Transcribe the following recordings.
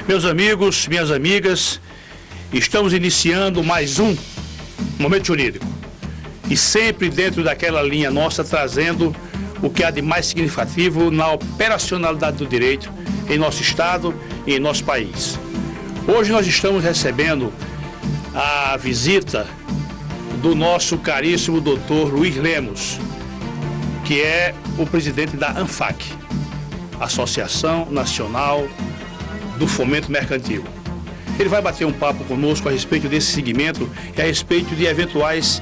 Meus amigos, minhas amigas, estamos iniciando mais um Momento Jurídico. E sempre dentro daquela linha nossa, trazendo o que há de mais significativo na operacionalidade do direito em nosso Estado e em nosso país. Hoje nós estamos recebendo a visita do nosso caríssimo doutor Luiz Lemos, que é o presidente da ANFAC, Associação Nacional do Fomento Mercantil. Ele vai bater um papo conosco a respeito desse segmento e a respeito de eventuais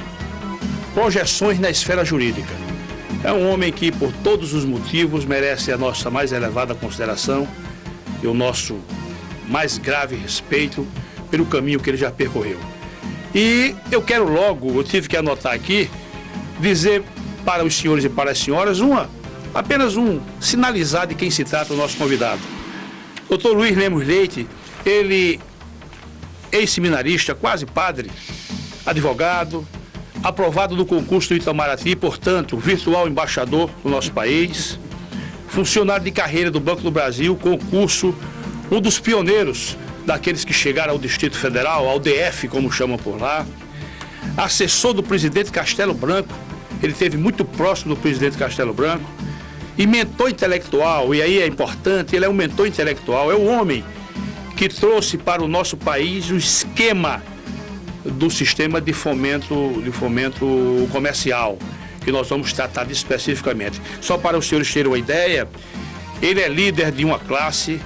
projeções na esfera jurídica. É um homem que, por todos os motivos, merece a nossa mais elevada consideração e o nosso mais grave respeito pelo caminho que ele já percorreu. E eu quero logo, eu tive que anotar aqui, dizer para os senhores e para as senhoras apenas sinalizar de quem se trata o nosso convidado. Dr. Luiz Lemos Leite, ele é ex-seminarista, quase padre, advogado, aprovado no concurso do Itamaraty, portanto, virtual embaixador do nosso país, funcionário de carreira do Banco do Brasil, concurso, um dos pioneiros daqueles que chegaram ao Distrito Federal, ao DF, como chamam por lá, assessor do presidente Castelo Branco, ele esteve muito próximo do presidente Castelo Branco, e mentor intelectual, e aí é importante, ele é um mentor intelectual, é o homem que trouxe para o nosso país o esquema do sistema de fomento comercial, que nós vamos tratar especificamente. Só para os senhores terem uma ideia, ele é líder de uma classe,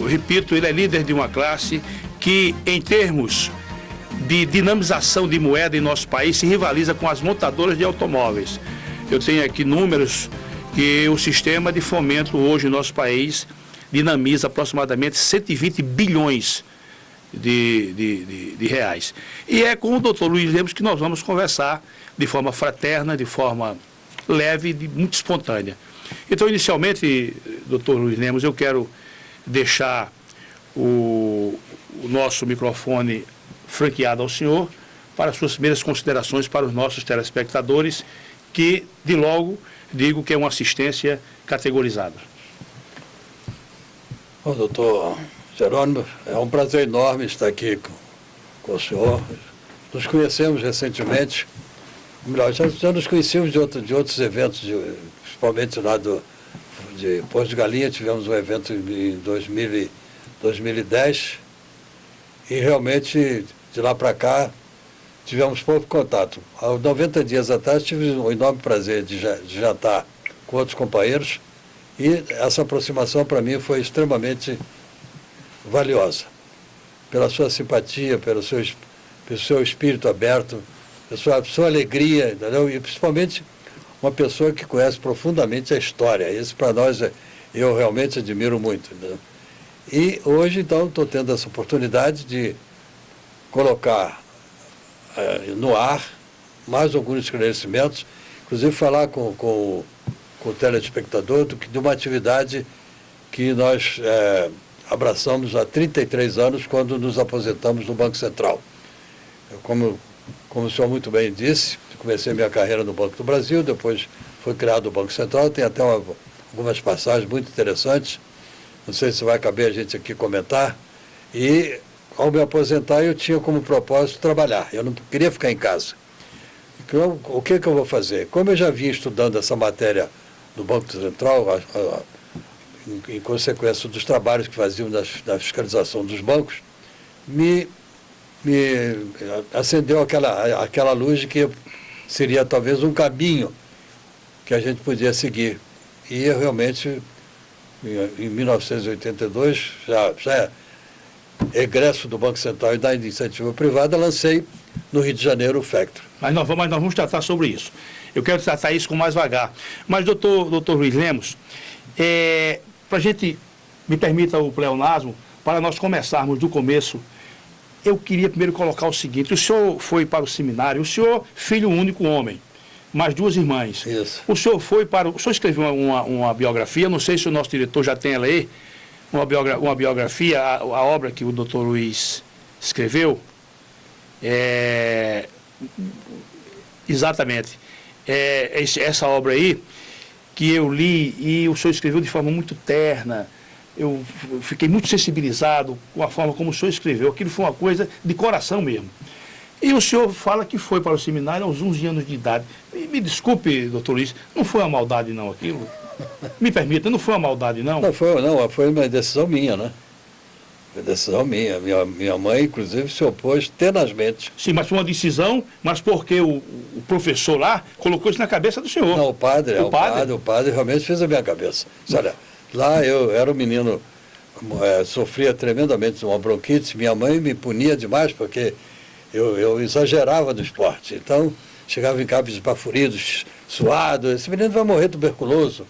repito, ele é líder de uma classe que, em termos de dinamização de moeda em nosso país, se rivaliza com as montadoras de automóveis. Eu tenho aqui números que o sistema de fomento hoje no nosso país dinamiza aproximadamente 120 bilhões de reais. E é com o doutor Luiz Lemos que nós vamos conversar de forma fraterna, de forma leve, muito espontânea. Então, inicialmente, doutor Luiz Lemos, eu quero deixar o nosso microfone franqueado ao senhor para as suas primeiras considerações para os nossos telespectadores, que, de logo, digo que é uma assistência categorizada. Bom, doutor Jerônimo, é um prazer enorme estar aqui com o senhor. Nos conhecemos recentemente, melhor, já nos conhecíamos de outros eventos, principalmente lá de Porto de Galinha. Tivemos um evento em 2010 e realmente de lá para cá tivemos pouco contato. Há 90 dias atrás tive o enorme prazer de jantar com outros companheiros e essa aproximação para mim foi extremamente valiosa, pela sua simpatia, pelo seu espírito aberto, pela sua alegria, entendeu? E principalmente uma pessoa que conhece profundamente a história. Isso para nós eu realmente admiro muito, entendeu? E hoje, então, estou tendo essa oportunidade de colocar no ar mais alguns esclarecimentos, inclusive falar com o telespectador de uma atividade que nós abraçamos há 33 anos, quando nos aposentamos no Banco Central. Como o senhor muito bem disse, comecei minha carreira no Banco do Brasil, depois foi criado o Banco Central, tem até algumas passagens muito interessantes, não sei se vai caber a gente aqui comentar, e ao me aposentar eu tinha como propósito trabalhar, eu não queria ficar em casa. Então, o que eu vou fazer? Como eu já vinha estudando essa matéria do Banco Central, em consequência dos trabalhos que faziam na fiscalização dos bancos, me acendeu aquela luz de que seria talvez um caminho que a gente podia seguir. E eu realmente, em 1982, já egresso do Banco Central e da iniciativa privada, lancei no Rio de Janeiro o FECTRO. Mas nós vamos tratar sobre isso. Eu quero tratar isso com mais vagar. Mas, doutor Luiz Lemos, para a gente, me permita o pleonasmo, para nós começarmos do começo, eu queria primeiro colocar o seguinte: o senhor foi para o seminário, o senhor, filho único homem, mais duas irmãs. Isso. O senhor escreveu uma biografia, não sei se o nosso diretor já tem ela aí, uma biografia, a obra que o doutor Luiz escreveu. Exatamente. Essa obra aí, que eu li, e o senhor escreveu de forma muito terna, eu fiquei muito sensibilizado com a forma como o senhor escreveu. Aquilo foi uma coisa de coração mesmo. E o senhor fala que foi para o seminário aos 11 anos de idade. Me desculpe, doutor Luiz, não foi uma maldade não aquilo? Me permita, não foi uma maldade não? Foi uma decisão minha, né? Foi decisão minha. Minha mãe, inclusive, se opôs tenazmente. Sim, mas foi uma decisão, mas porque o professor lá colocou isso na cabeça do senhor. Não, o padre realmente fez a minha cabeça. Olha, lá eu era um menino, sofria tremendamente de uma bronquite, minha mãe me punia demais porque eu exagerava no esporte. Então, chegava em casa esbaforido, suado, esse menino vai morrer tuberculoso.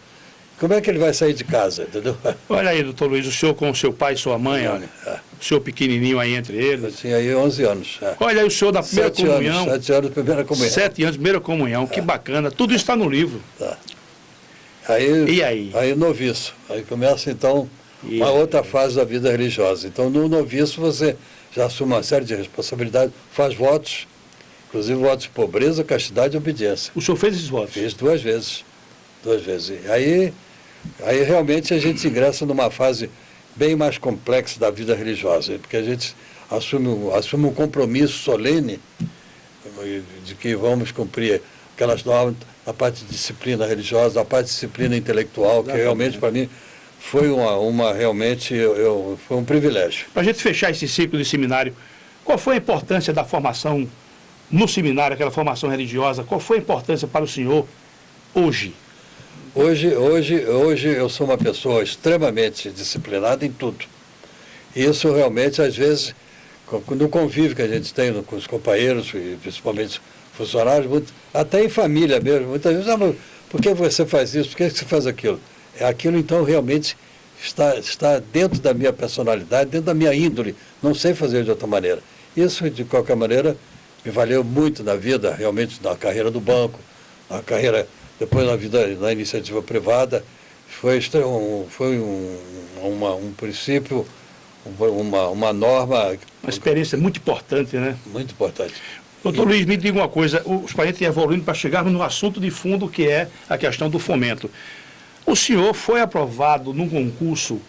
Como é que ele vai sair de casa, entendeu? Olha aí, doutor Luiz, o senhor com o seu pai e sua mãe, olha, o senhor pequenininho aí entre eles. Eu tinha aí 11 anos. Olha aí o senhor da primeira comunhão. 7 anos, primeira comunhão. 7 anos, primeira comunhão, que bacana. Tudo isso está no livro. Tá. E aí? Aí o noviço. Aí começa, então, uma outra fase da vida religiosa. Então, no noviço, você já assume uma série de responsabilidades, faz votos, inclusive votos de pobreza, castidade e obediência. O senhor fez esses votos? Fiz 2 vezes. 2 vezes. Aí realmente a gente ingressa numa fase bem mais complexa da vida religiosa, porque a gente assume um compromisso solene de que vamos cumprir aquelas normas, a parte de disciplina religiosa, a parte de disciplina intelectual, que realmente para mim foi foi um privilégio. Para a gente fechar esse ciclo de seminário, qual foi a importância da formação no seminário, aquela formação religiosa? Qual foi a importância para o senhor hoje? Hoje eu sou uma pessoa extremamente disciplinada em tudo. E isso realmente, às vezes, no convívio que a gente tem com os companheiros, e principalmente funcionários, até em família mesmo, muitas vezes, por que você faz isso? Por que você faz aquilo? Aquilo, então, realmente está dentro da minha personalidade, dentro da minha índole. Não sei fazer de outra maneira. Isso, de qualquer maneira, me valeu muito na vida, realmente, na carreira do banco, na carreira... Depois na vida, na iniciativa privada, foi um princípio, uma norma... Uma experiência muito importante, né? Muito importante. Doutor Luiz, me diga uma coisa, os parentes evoluindo para chegarmos no assunto de fundo, que é a questão do fomento. O senhor foi aprovado num concurso,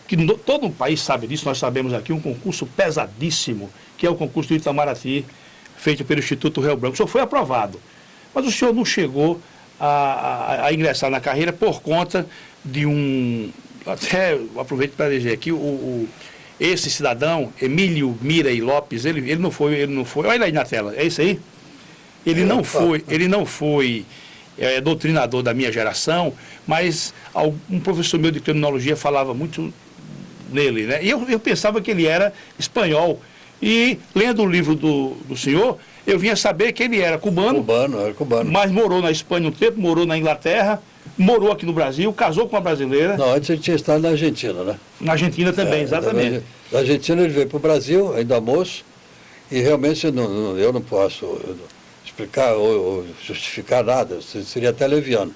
que todo o país sabe disso, nós sabemos aqui, um concurso pesadíssimo, que é o concurso do Itamaraty, feito pelo Instituto Rio Branco. O senhor foi aprovado, mas o senhor não chegou a ingressar na carreira por conta de até aproveito para dizer aqui, esse cidadão, Emílio Mirey Lopes, ele não foi, olha ele aí na tela, é isso aí? Ele não foi doutrinador da minha geração, mas um professor meu de criminologia falava muito nele, né? E eu pensava que ele era espanhol, e lendo o livro do senhor, eu vinha saber que ele era cubano, mas morou na Espanha um tempo, morou na Inglaterra, morou aqui no Brasil, casou com uma brasileira. Não, antes ele tinha estado na Argentina, né? Na Argentina também, exatamente. Na Argentina ele veio para o Brasil, ainda moço, e realmente eu não posso explicar ou justificar nada, seria até leviano.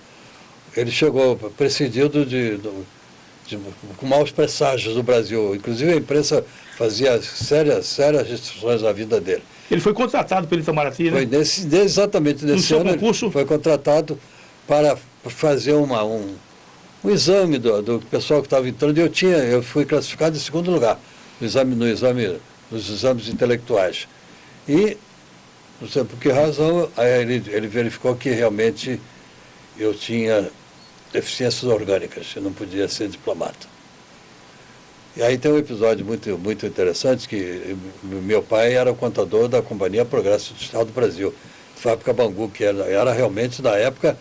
Ele chegou prescindido com maus presságios do Brasil, inclusive a imprensa fazia sérias restrições à vida dele. Ele foi contratado pelo Itamaraty, né? Foi exatamente nesse ano, concurso? Foi contratado para fazer um exame do pessoal que estava entrando. Eu fui classificado em segundo lugar nos exames intelectuais. E, não sei por que razão, aí ele verificou que realmente eu tinha deficiências orgânicas, eu não podia ser diplomata. E aí tem um episódio muito interessante, que meu pai era o contador da Companhia Progresso Industrial do Brasil, Fábrica Bangu, que era realmente, na época,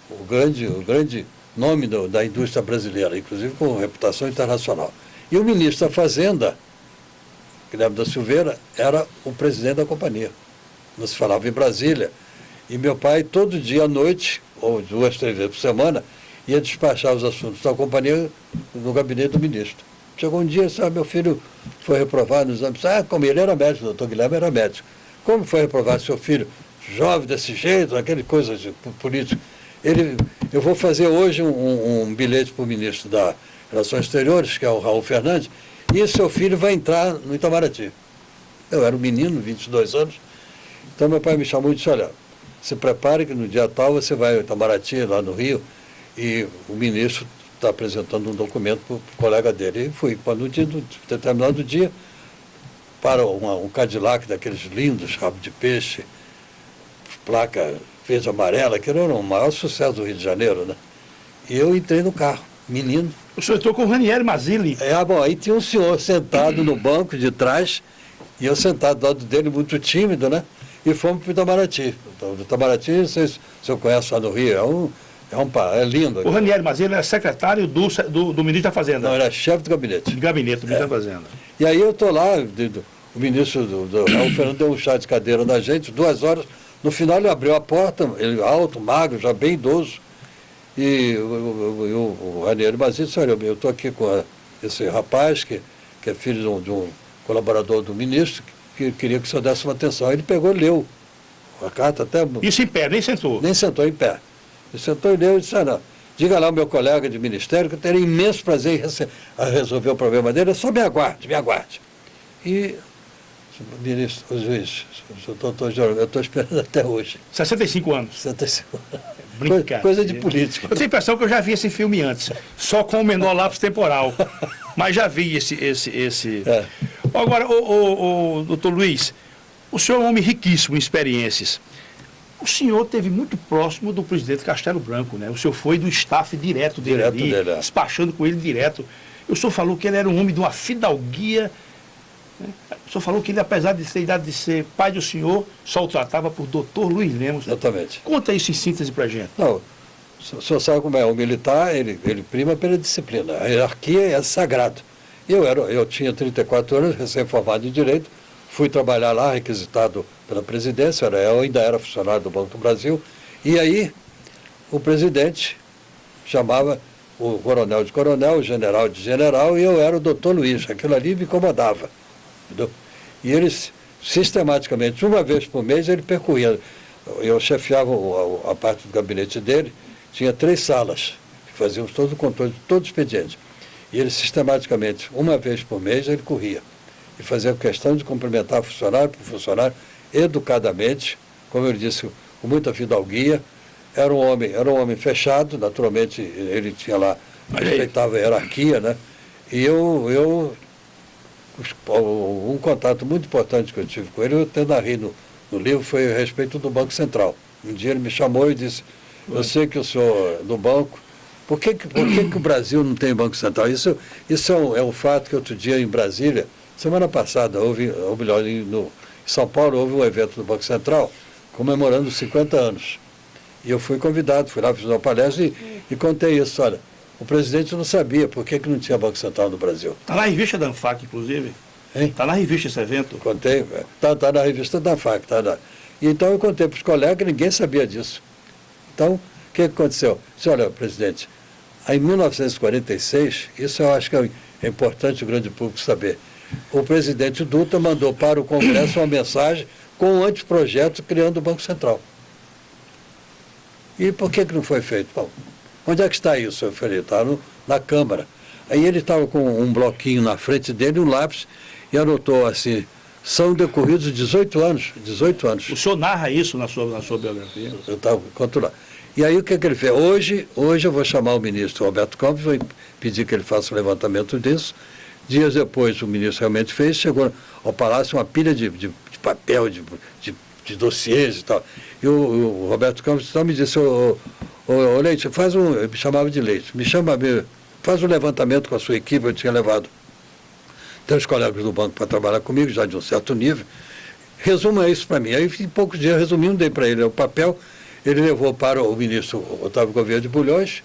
o grande nome da indústria brasileira, inclusive com reputação internacional. E o ministro da Fazenda, Guilherme da Silveira, era o presidente da companhia. Não se falava em Brasília. E meu pai, todo dia à noite, ou 2, 3 vezes por semana, ia despachar os assuntos da companhia no gabinete do ministro. Chegou um dia e disse, meu filho foi reprovado nos exames. Como ele era médico, o doutor Guilherme era médico. Como foi reprovado seu filho? Jovem desse jeito, aquele coisa de político. Eu vou fazer hoje um bilhete para o ministro das Relações Exteriores, que é o Raul Fernandes, e seu filho vai entrar no Itamaraty. Eu era um menino, 22 anos, então meu pai me chamou e disse, olha, se prepare que no dia tal você vai ao Itamaraty, lá no Rio, e o ministro está apresentando um documento para o colega dele. E fui, no determinado dia, para um Cadillac daqueles lindos, rabo de peixe, placa verde e amarela, que era o maior sucesso do Rio de Janeiro, né? E eu entrei no carro, menino. O senhor entrou com o Ranieri Mazzilli. Bom, aí tinha um senhor sentado no banco de trás, e eu sentado do lado dele, muito tímido, né? E fomos para o Itamaraty. O Itamaraty, não sei se o senhor conhece lá no Rio, é lindo. O Ranieri Mazzilli era secretário do ministro da Fazenda. Não, era chefe do gabinete. De gabinete do ministro da Fazenda. E aí eu estou lá, o ministro, o Fernando deu um chá de cadeira na gente, 2 horas. No final ele abriu a porta, ele alto, magro, já bem idoso. E o Ranieri Mazzilli disse, olha, eu estou aqui com esse rapaz, que é filho de um colaborador do ministro, que queria que o senhor desse uma atenção. Ele pegou e leu a carta até... Isso em pé, nem sentou? Nem sentou em pé. Ele sentou e leu e disse, não, diga lá ao meu colega de ministério que eu teria imenso prazer em resolver o problema dele, só me aguarde, me aguarde. E, ministro, o juiz, eu estou esperando até hoje. 65 anos. 65 anos. Brincadeira. Coisa de político. Eu tenho a impressão que eu já vi esse filme antes, só com o menor lápis temporal. Mas já vi esse... É. Agora, doutor Luiz, o senhor é um homem riquíssimo em experiências. O senhor esteve muito próximo do presidente Castelo Branco, né? O senhor foi do staff direto dele ali, despachando com ele direto. O senhor falou que ele era um homem de uma fidalguia. Né? O senhor falou que ele, apesar de ter idade de ser pai do senhor, só o tratava por doutor Luiz Lemos. Né? Exatamente. Conta isso em síntese pra gente. Não, o senhor sabe como é, o militar, ele prima pela disciplina. A hierarquia é sagrado. Eu tinha 34 anos, recém-formado em Direito, fui trabalhar lá, requisitado pela presidência, eu ainda era funcionário do Banco do Brasil, e aí o presidente chamava o coronel de coronel, o general de general, e eu era o doutor Luiz. Aquilo ali me incomodava. Entendeu? E eles, sistematicamente, uma vez por mês, ele percorria. Eu chefiava a parte do gabinete dele, tinha 3 salas, que fazíamos todo o controle de todo o expediente. E ele, sistematicamente, uma vez por mês, ele corria. E fazia questão de cumprimentar funcionário por funcionário, educadamente, como eu disse, com muita fidalguia. Era um homem fechado, naturalmente, ele tinha lá, respeitava a hierarquia, né? E um contato muito importante que eu tive com ele, eu até narrei no livro, foi a respeito do Banco Central. Um dia ele me chamou e disse, eu sei que o senhor do banco, por que o Brasil não tem Banco Central? Isso é um fato que outro dia em Brasília, semana passada, em São Paulo, houve um evento do Banco Central comemorando 50 anos. E eu fui convidado, fui lá fazer uma palestra e contei isso. Olha, o presidente não sabia por que não tinha Banco Central no Brasil. Está na revista da ANFAC, inclusive. Está na revista esse evento. Contei, está na revista da ANFAC. E então eu contei para os colegas, ninguém sabia disso. Então, o que aconteceu? Disse, olha, presidente, em 1946, isso eu acho que é importante o grande público saber, o presidente Dutra mandou para o Congresso uma mensagem com um anteprojeto criando o Banco Central. E por que não foi feito? Bom, onde é que está isso? Eu falei, está na Câmara. Aí ele estava com um bloquinho na frente dele, um lápis, e anotou assim, são decorridos 18 anos. 18 anos. O senhor narra isso na sua biografia? Eu estava conto lá. E aí o que ele fez? Hoje eu vou chamar o ministro Roberto Campos, vou pedir que ele faça um levantamento disso. Dias depois o ministro realmente fez, chegou ao palácio uma pilha de papel, de dossiês e tal. E o Roberto Campos então me disse, ô Leite, eu me chamava de Leite, faz um levantamento com a sua equipe, eu tinha levado 3 colegas do banco para trabalhar comigo, já de um certo nível, resuma isso para mim. Aí em poucos dias resumindo, dei para ele o papel, ele levou para o ministro Otávio Gouveia de Bulhões,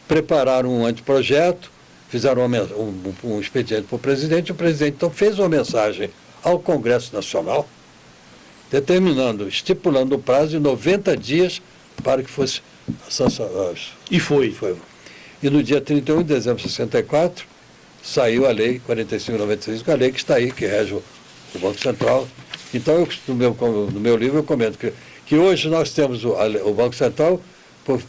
prepararam um anteprojeto, fizeram um expediente para o presidente então fez uma mensagem ao Congresso Nacional, estipulando o prazo de 90 dias para que fosse sancionado. E foi. E no dia 31 de dezembro de 64, saiu a lei 4596, a lei que está aí, que rege o Banco Central. Então, no meu livro, eu comento que hoje nós temos o Banco Central por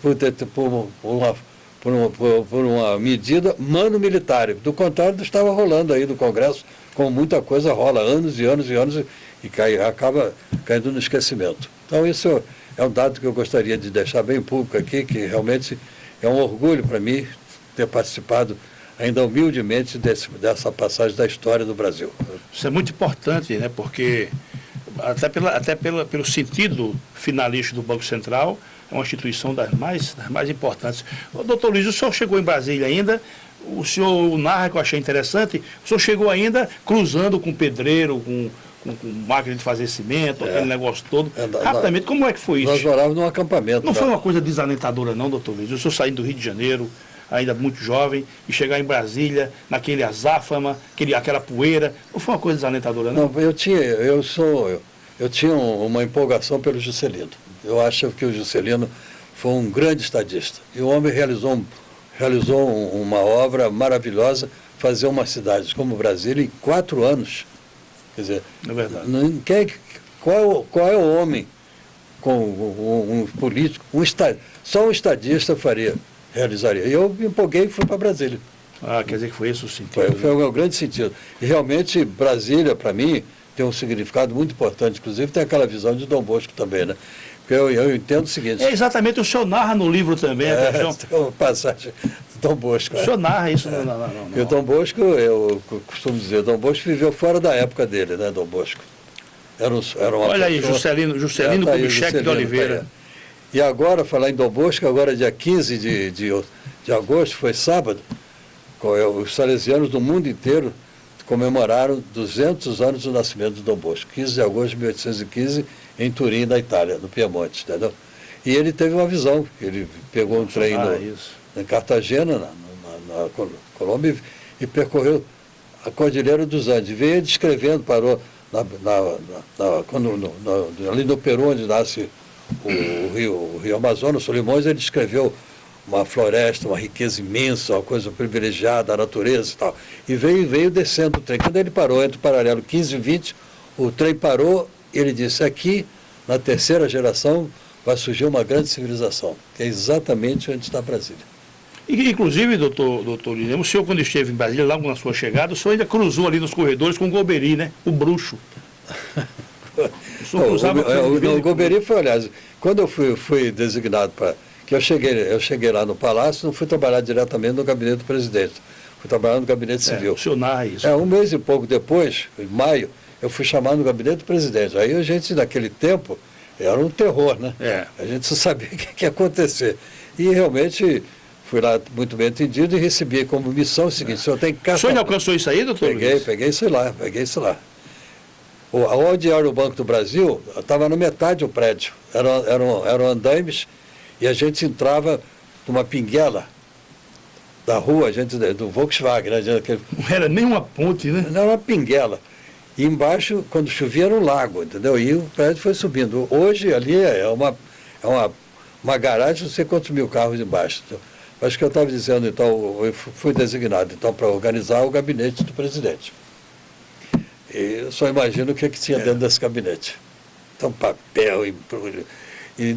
uma medida mano-militar. Do contrário, estava rolando aí do Congresso, como muita coisa rola, anos e anos e anos, e acaba caindo no esquecimento. Então, isso é um dado que eu gostaria de deixar bem público aqui, que realmente é um orgulho para mim ter participado ainda humildemente dessa passagem da história do Brasil. Isso é muito importante, né? Porque pelo sentido finalista do Banco Central, é uma instituição das mais importantes. Doutor Luiz, o senhor chegou em Brasília ainda, o senhor narra, que eu achei interessante, o senhor chegou ainda cruzando com pedreiro, com máquina de fazer cimento, aquele negócio todo. Rapidamente, como é que foi isso? Nós morávamos num acampamento. Não foi uma coisa desalentadora não, doutor Luiz? O senhor saindo do Rio de Janeiro, ainda muito jovem, e chegar em Brasília, naquele azáfama, aquela poeira, não foi uma coisa desalentadora não? Não, eu tinha uma empolgação pelo Juscelino. Eu acho que o Juscelino foi um grande estadista. E o homem realizou uma obra maravilhosa, fazer uma cidade como Brasília em 4 anos. Quer dizer, é verdade. Qual é o homem com um político, só um estadista realizaria. E eu me empolguei e fui para Brasília. Ah, quer dizer que foi esse o sentido. Foi o meu grande sentido. E realmente Brasília, para mim, tem um significado muito importante. Inclusive tem aquela visão de Dom Bosco também, né? Porque eu entendo o seguinte... É exatamente, o senhor narra no livro também. Tem uma passagem do Dom Bosco. O senhor narra isso não. E o Dom Bosco, eu costumo dizer, Dom Bosco viveu fora da época dele, né, Dom Bosco? Olha aí, Juscelino Kubitschek de Oliveira. E agora, falar em Dom Bosco, agora dia 15 de agosto, foi sábado, os salesianos do mundo inteiro comemoraram 200 anos do nascimento de Dom Bosco, 15 de agosto de 1815, em Turim, na Itália, no Piemonte, entendeu? E ele teve uma visão, ele pegou um trem em Cartagena, na Colômbia, e percorreu a Cordilheira dos Andes, veio descrevendo, parou ali no Peru, onde nasce o rio Amazonas, Solimões, ele descreveu uma floresta, uma riqueza imensa, uma coisa privilegiada, a natureza e tal. E veio descendo o trem. Quando ele parou entre o paralelo 15 e 20, o trem parou e ele disse, aqui, na terceira geração, vai surgir uma grande civilização, que é exatamente onde está Brasília. E, inclusive, doutor Lino, o senhor, quando esteve em Brasília, logo na sua chegada, o senhor ainda cruzou ali nos corredores com o Golbery, né? O bruxo. O Golbery foi, aliás, quando eu fui designado para... que eu cheguei lá no Palácio, não fui trabalhar diretamente no gabinete do presidente, fui trabalhar no gabinete civil. O senhor narra isso. Um mês e pouco depois, em maio, eu fui chamado no gabinete do presidente. Aí a gente, naquele tempo, era um terror, né? A gente não sabia o que ia acontecer. E realmente fui lá muito bem atendido e recebi como missão o seguinte, o senhor tem carta... O senhor alcançou isso aí, doutor Luiz? Peguei isso lá. Onde era o Banco do Brasil, estava na metade do prédio. Eram andaimes e a gente entrava numa pinguela da rua, do Volkswagen. Né? Não era nem uma ponte, né? Não, era uma pinguela. E embaixo, quando chovia, era um lago, entendeu? E o prédio foi subindo. Hoje, ali é uma garagem, não sei quantos mil carros embaixo. Então, mas o que eu estava dizendo, então, eu fui designado então, para organizar o gabinete do presidente. E eu só imagino o que tinha dentro desse gabinete. Então, papel, embrulho. E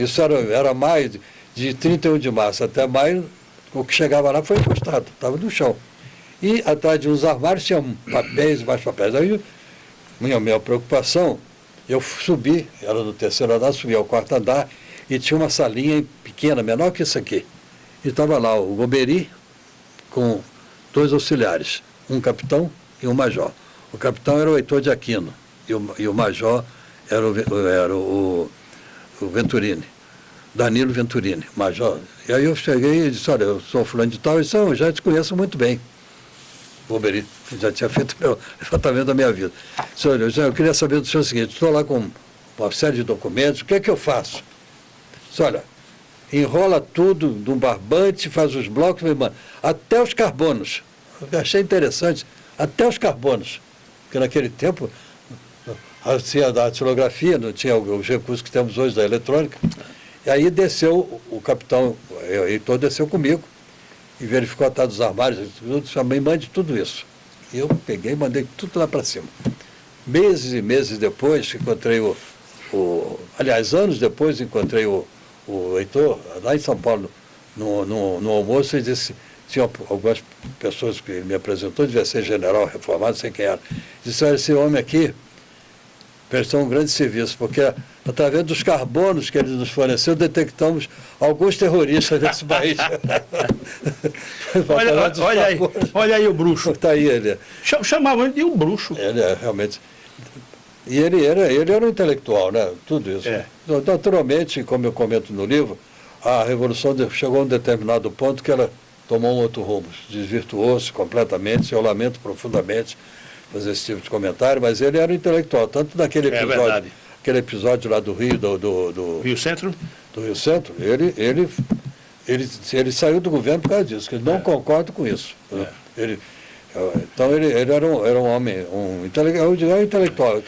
isso era maio, de 31 de março até maio, o que chegava lá foi encostado, estava no chão. E atrás de uns armários tinha papéis, mais papéis. Aí, minha preocupação, eu subi, era no terceiro andar, subi ao quarto andar, e tinha uma salinha pequena, menor que isso aqui. E estava lá o Golbery com 2 auxiliares, um capitão e um major. O capitão era o Heitor de Aquino, e o major era o Venturini, Danilo Venturini, major. E aí eu cheguei e disse, olha, eu sou fulano de tal, e disse, eu já te conheço muito bem. O Golbery já tinha feito o levantamento da minha vida. Disse, olha, eu queria saber do senhor o seguinte, estou lá com uma série de documentos, o que é que eu faço? Disse, olha, enrola tudo num barbante, faz os blocos, me manda, até os carbonos. Eu achei interessante, até os carbonos. Porque naquele tempo tinha a datilografia, não tinha os recursos que temos hoje da eletrônica. E aí desceu o capitão, o Heitor desceu comigo e verificou a tarde dos armários, também mande tudo isso. E eu peguei e mandei tudo lá para cima. Meses e meses depois, encontrei aliás, anos depois, encontrei o Heitor, lá em São Paulo, no almoço, e disse, tinha algumas pessoas que ele me apresentou, devia ser general reformado, não sei quem era. Disse, olha, esse homem aqui prestou um grande serviço, porque através dos carbonos que ele nos forneceu, detectamos alguns terroristas nesse país. olha aí o bruxo. Está aí ele. Chamavam ele de um bruxo. Ele é realmente... E ele era um intelectual, né? Tudo isso. É. Naturalmente, como eu comento no livro, a Revolução chegou a um determinado ponto que ela tomou um outro rumo, desvirtuou-se completamente, eu lamento profundamente fazer esse tipo de comentário, mas ele era um intelectual, tanto naquele episódio, aquele episódio lá do Rio, do Rio Centro? Do Rio Centro, ele saiu do governo por causa disso, que ele não concorda com isso. Então ele era um homem, um intelectual,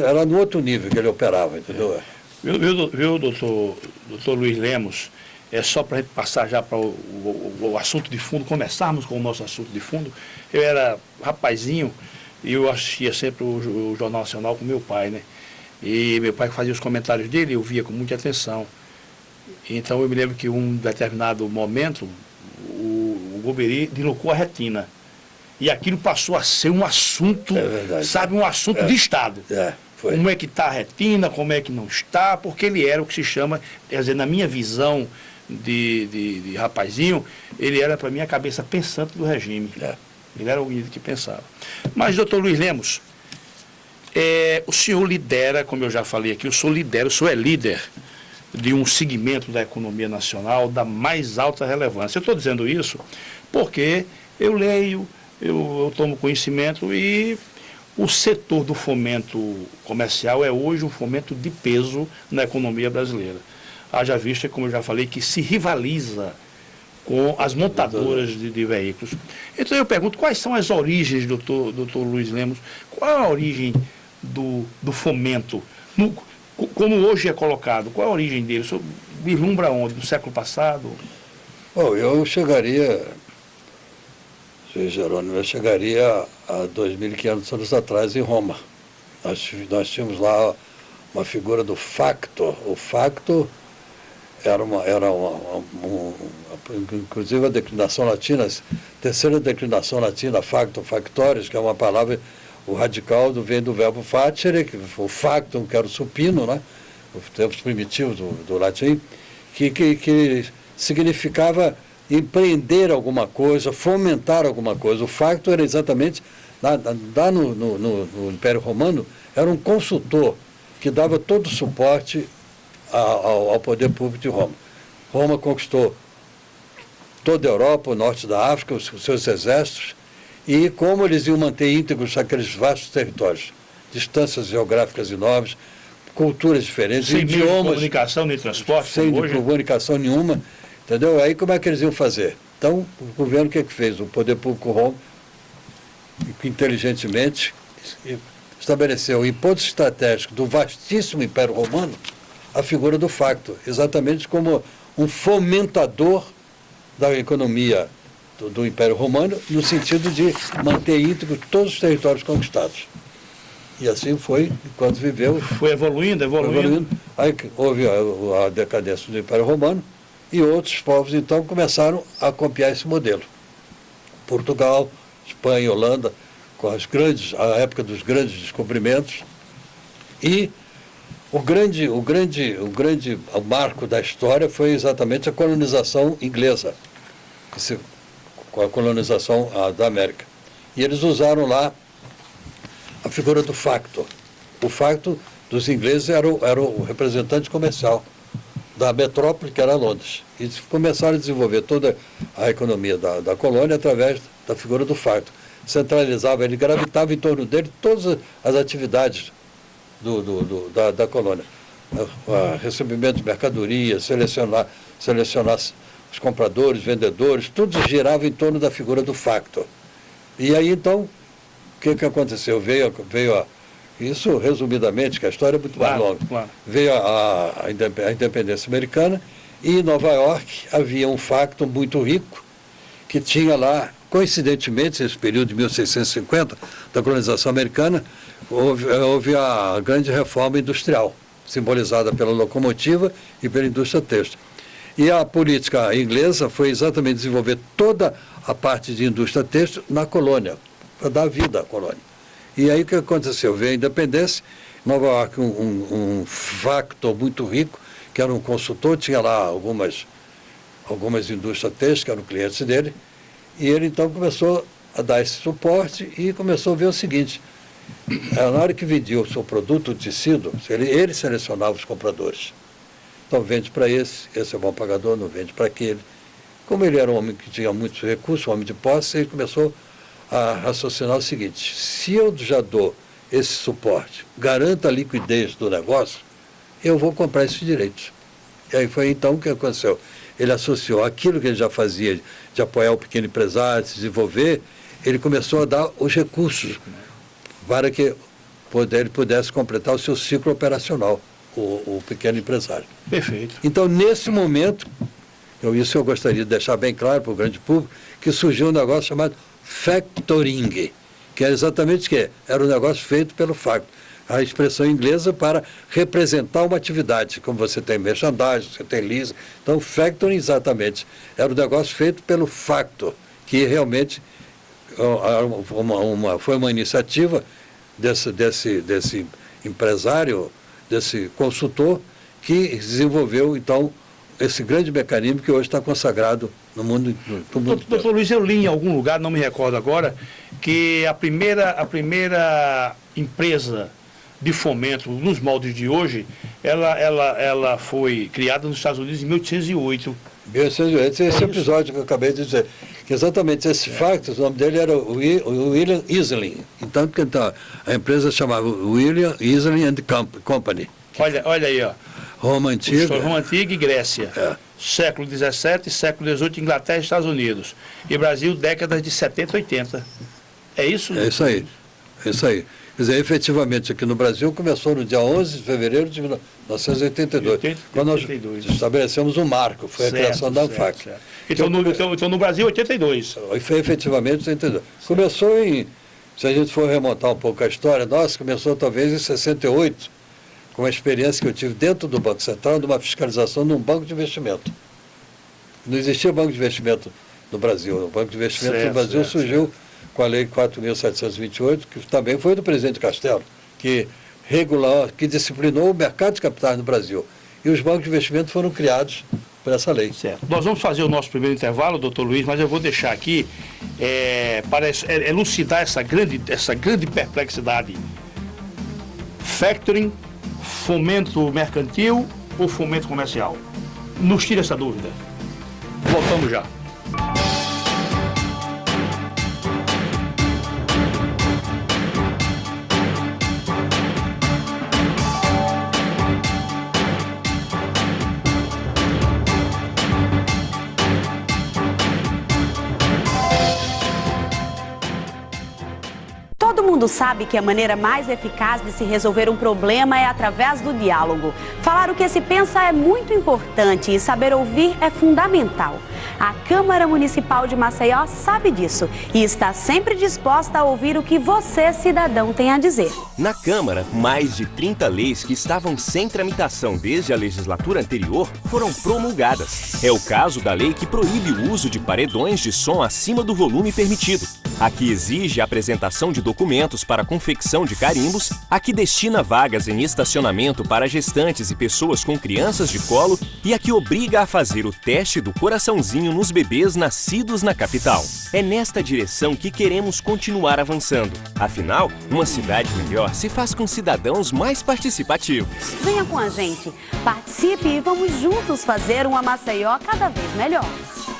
era no outro nível que ele operava, entendeu? Viu, doutor Luiz Lemos, é só para a gente passar já para o assunto de fundo, começarmos com o nosso assunto de fundo. Eu era rapazinho e eu assistia sempre o Jornal Nacional com meu pai, né? E meu pai fazia os comentários dele, eu via com muita atenção. Então eu me lembro que em um determinado momento, o Golbery deslocou a retina. E aquilo passou a ser um assunto, sabe, um assunto de Estado. Como é que está a retina, como é que não está, porque ele era o que se chama, quer dizer, na minha visão de rapazinho, ele era para mim a cabeça pensante do regime. Ele era o indivíduo que pensava. Mas, doutor Luiz Lemos, o senhor lidera, como eu já falei aqui, o senhor é líder de um segmento da economia nacional da mais alta relevância. Eu estou dizendo isso porque eu leio, eu tomo conhecimento e o setor do fomento comercial é hoje um fomento de peso na economia brasileira. Haja vista, como eu já falei, que se rivaliza com as montadoras de veículos. Então eu pergunto, quais são as origens, doutor Luiz Lemos, qual é a origem do fomento? Como hoje é colocado, qual é a origem dele? O senhor vislumbra onde? No século passado? Bom, eu chegaria, Jerônimo, a 2.500 anos atrás em Roma. Nós tínhamos lá uma figura do facto. O facto inclusive a declinação latina, a terceira declinação latina, facto, factores, que é uma palavra, o radical vem do verbo facere, que o factum, que era o supino, né? Os tempos primitivos do latim, que significava empreender alguma coisa, fomentar alguma coisa. O facto era exatamente, lá no Império Romano, era um consultor que dava todo o suporte ao poder público de Roma. Roma conquistou toda a Europa, o norte da África, os seus exércitos, e como eles iam manter íntegros aqueles vastos territórios, distâncias geográficas enormes, culturas diferentes, sem idiomas... Sem comunicação nem transporte, sem comunicação nenhuma, entendeu? Aí como é que eles iam fazer? Então, o governo o que fez? O poder público Roma, inteligentemente, estabeleceu em pontos estratégicos do vastíssimo Império Romano a figura do facto, exatamente como um fomentador da economia do Império Romano, no sentido de manter íntegros todos os territórios conquistados. E assim foi, enquanto viveu... Foi evoluindo. Aí houve a decadência do Império Romano e outros povos, então, começaram a copiar esse modelo. Portugal, Espanha, Holanda, com a época dos grandes descobrimentos. E o marco da história foi exatamente a colonização inglesa, com a colonização da América. E eles usaram lá a figura do facto. O facto dos ingleses era o representante comercial da metrópole, que era Londres. E começaram a desenvolver toda a economia da colônia através da figura do facto. Centralizava, ele gravitava em torno dele todas as atividades da colônia. Recebimento de mercadorias, selecionar os compradores, vendedores, tudo girava em torno da figura do facto. E aí, então, o que aconteceu? Isso, resumidamente, que a história é muito mais longa. Claro. Veio a independência americana e em Nova York havia um facto muito rico que tinha lá, coincidentemente, nesse período de 1650, da colonização americana, houve a grande reforma industrial, simbolizada pela locomotiva e pela indústria têxtil. E a política inglesa foi exatamente desenvolver toda a parte de indústria têxtil na colônia, para dar vida à colônia. E aí o que aconteceu? Veio a independência, Nova York um factor muito rico, que era um consultor, tinha lá algumas indústrias têxteis que eram clientes dele, e ele então começou a dar esse suporte e começou a ver o seguinte: na hora que vendia o seu produto, o tecido, ele selecionava os compradores. Então vende para esse é bom pagador, não vende para aquele. Como ele era um homem que tinha muitos recursos, um homem de posse, ele começou a raciocinar o seguinte: se eu já dou esse suporte, garanto a liquidez do negócio, eu vou comprar esses direitos. E aí foi então que aconteceu. Ele associou aquilo que ele já fazia, de apoiar o pequeno empresário, se desenvolver, ele começou a dar os recursos para que ele pudesse completar o seu ciclo operacional, o pequeno empresário. Perfeito. Então, nesse momento, isso eu gostaria de deixar bem claro para o grande público, que surgiu um negócio chamado factoring, que era exatamente o que? Era um negócio feito pelo facto. A expressão inglesa para representar uma atividade, como você tem merchandising, você tem leasing. Então, factoring exatamente era um negócio feito pelo factor, que realmente foi uma iniciativa desse empresário, desse consultor, que desenvolveu, então, esse grande mecanismo que hoje está consagrado no mundo inteiro. Doutor Luiz, eu li em algum lugar, não me recordo agora, que a primeira empresa de fomento nos moldes de hoje, ela foi criada nos Estados Unidos em 1808. 1808, esse episódio que eu acabei de dizer, que exatamente esse facto, o nome dele era William Isling. Então, a empresa chamava William Isling and Company. Olha aí, ó. Roma Antiga. Roma Antiga e Grécia. Século XVII, século XVIII, Inglaterra e Estados Unidos. E Brasil, décadas de 70 e 80. É isso? É isso aí. É isso aí. Quer dizer, efetivamente, aqui no Brasil começou no dia 11 de fevereiro de 1982, quando nós estabelecemos um marco, foi a criação da ANFAC. Então no Brasil, 82. Foi efetivamente 82. Começou se a gente for remontar um pouco a história nossa, começou talvez em 68, com a experiência que eu tive dentro do Banco Central, de uma fiscalização de um banco de investimento. Não existia banco de investimento no Brasil. O banco de investimento no Brasil surgiu com a Lei 4.728, que também foi do presidente Castelo, que disciplinou o mercado de capitais no Brasil. E os bancos de investimento foram criados por essa lei. Certo. Nós vamos fazer o nosso primeiro intervalo, doutor Luiz, mas eu vou deixar aqui para elucidar essa grande perplexidade. Factoring, fomento mercantil ou fomento comercial? Nos tira essa dúvida. Voltamos já. Todo mundo sabe que a maneira mais eficaz de se resolver um problema é através do diálogo. Falar o que se pensa é muito importante e saber ouvir é fundamental. A Câmara Municipal de Maceió sabe disso e está sempre disposta a ouvir o que você, cidadão, tem a dizer. Na Câmara, mais de 30 leis que estavam sem tramitação desde a legislatura anterior foram promulgadas. É o caso da lei que proíbe o uso de paredões de som acima do volume permitido, a que exige a apresentação de documentos para a confecção de carimbos, a que destina vagas em estacionamento para gestantes e pessoas com crianças de colo e a que obriga a fazer o teste do coraçãozinho nos bebês nascidos na capital. É nesta direção que queremos continuar avançando. Afinal, uma cidade melhor se faz com cidadãos mais participativos. Venha com a gente, participe e vamos juntos fazer uma Maceió cada vez melhor.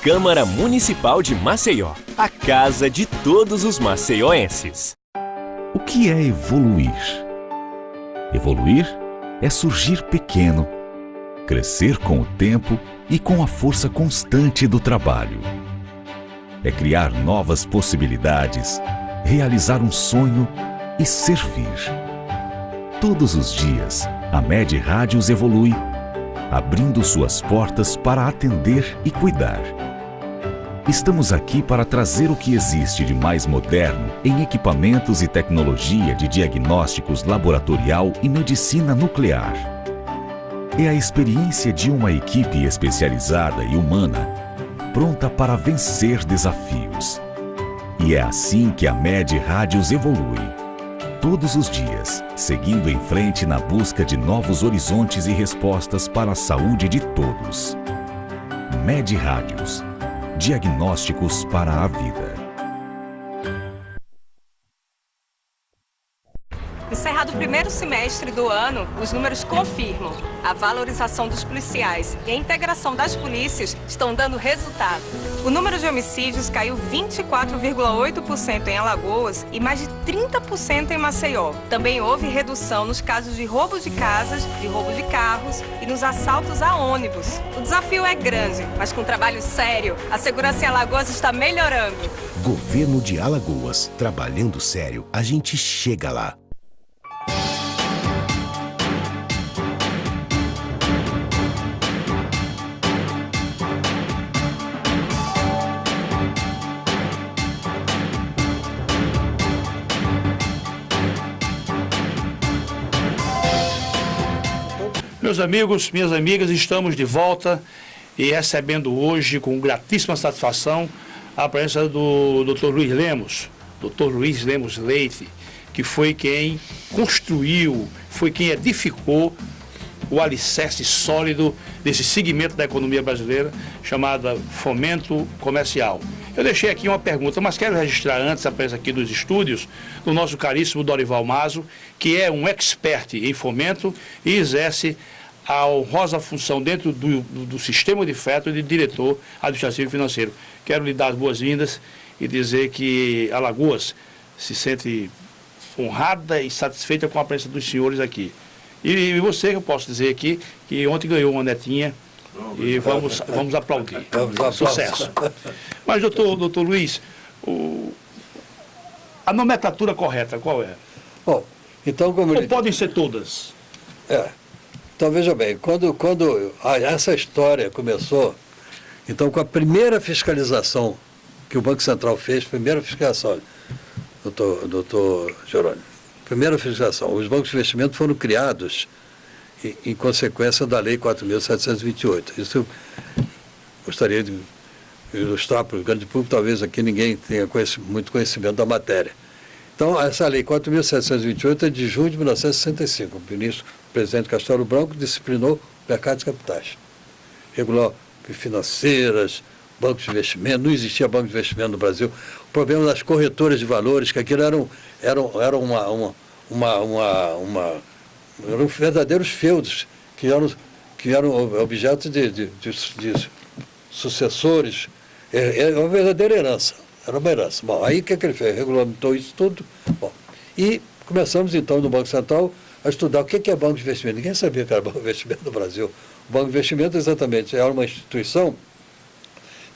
Câmara Municipal de Maceió, a casa de todos os maceioenses. O que é evoluir? Evoluir é surgir pequeno, crescer com o tempo e com a força constante do trabalho. É criar novas possibilidades, realizar um sonho e servir. Todos os dias, a MED Rádios evolui, abrindo suas portas para atender e cuidar. Estamos aqui para trazer o que existe de mais moderno em equipamentos e tecnologia de diagnósticos laboratorial e medicina nuclear. É a experiência de uma equipe especializada e humana, pronta para vencer desafios. E é assim que a MED Rádios evolui, todos os dias, seguindo em frente na busca de novos horizontes e respostas para a saúde de todos. Med Rádios. Diagnósticos para a vida. Encerrado o primeiro semestre do ano, os números confirmam. A valorização dos policiais e a integração das polícias estão dando resultado. O número de homicídios caiu 24,8% em Alagoas e mais de 30% em Maceió. Também houve redução nos casos de roubo de casas, de roubo de carros e nos assaltos a ônibus. O desafio é grande, mas com trabalho sério, a segurança em Alagoas está melhorando. Governo de Alagoas. Trabalhando sério, a gente chega lá. Meus amigos, minhas amigas, estamos de volta e recebendo hoje com gratíssima satisfação a presença do Dr. Luiz Lemos, Dr. Luiz Lemos Leite, que foi quem construiu, foi quem edificou o alicerce sólido desse segmento da economia brasileira chamada fomento comercial. Eu deixei aqui uma pergunta, mas quero registrar antes a presença aqui dos estúdios do nosso caríssimo Dorival Mazo, que é um expert em fomento e exerce a honrosa função dentro do sistema de FETO de diretor administrativo e financeiro. Quero lhe dar as boas-vindas e dizer que Alagoas se sente honrada e satisfeita com a presença dos senhores aqui. E você, eu posso dizer aqui, que ontem ganhou uma netinha e vamos aplaudir. Sucesso. Mas, doutor Luiz, a nomenclatura correta qual é? Bom, então como Ou podem ser todas? Então veja bem, quando essa história começou, então com a primeira fiscalização que o Banco Central fez, primeira fiscalização, doutor Jerônimo, primeira fiscalização, os bancos de investimento foram criados em consequência da Lei 4.728. Isso eu gostaria de ilustrar para o grande público, talvez aqui ninguém tenha muito conhecimento da matéria. Então, essa Lei 4.728 é de junho de 1965. O presidente Castelo Branco disciplinou o mercado de capitais. Regulou financeiras, bancos de investimento, não existia banco de investimento no Brasil. O problema das corretoras de valores, que aquilo eram verdadeiros feudos, que eram objetos de sucessores. Era uma verdadeira herança. Era uma herança. Bom, aí o que ele fez? Regulamentou isso tudo. Bom, e começamos, então, no Banco Central, a estudar o que é banco de investimento. Ninguém sabia que era banco de investimento no Brasil. O banco de investimento, exatamente, era uma instituição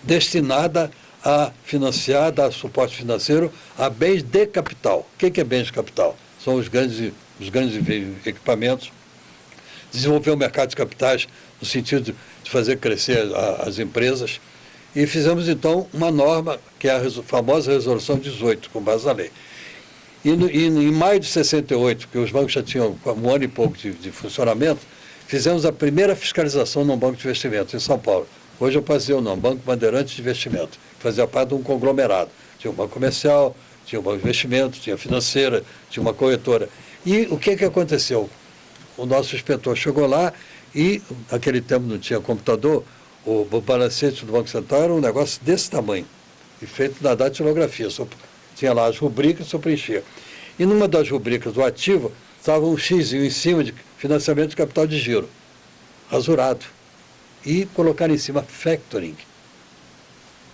destinada a financiar, dar suporte financeiro a bens de capital. O que é bens de capital? São os grandes equipamentos, desenvolver o mercado de capitais no sentido de fazer crescer as empresas. E fizemos, então, uma norma, que é a famosa Resolução 18, com base na lei. E em maio de 68, que os bancos já tinham um ano e pouco de funcionamento, fizemos a primeira fiscalização num banco de investimento em São Paulo. Hoje eu passei o nome, Banco Bandeirantes de Investimento, que fazia parte de um conglomerado. Tinha um banco comercial, tinha um banco de investimento, tinha financeira, tinha uma corretora. E o que aconteceu? O nosso inspetor chegou lá e, naquele tempo não tinha computador, o balancete do Banco Central era um negócio desse tamanho, e feito na datilografia. Tinha lá as rubricas, só preenchia. E numa das rubricas do ativo, estava um X em cima de financiamento de capital de giro, rasurado. E colocaram em cima factoring.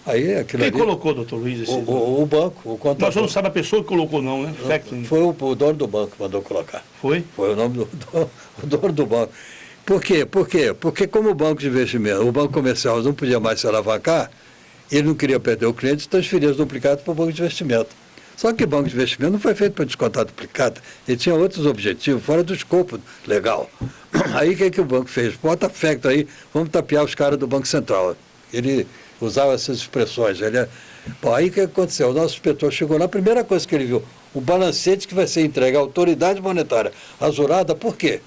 Aí, Quem colocou, doutor Luiz? O banco, o contador. Mas você não sabe a pessoa que colocou, não, né? Factoring. Foi o dono do banco que mandou colocar. Foi? Foi o nome do dono do banco. Por quê? Porque como o banco de investimento, o banco comercial não podia mais se alavancar, ele não queria perder o cliente, transferia os duplicados para o banco de investimento. Só que o banco de investimento não foi feito para descontar duplicata, ele tinha outros objetivos, fora do escopo legal. Aí o que o banco fez? Bota facto aí, vamos tapear os caras do Banco Central. Ele usava essas expressões. Bom, aí o que aconteceu? O nosso inspetor chegou lá, a primeira coisa que ele viu, o balancete que vai ser entregue à autoridade monetária rasurada, por quê?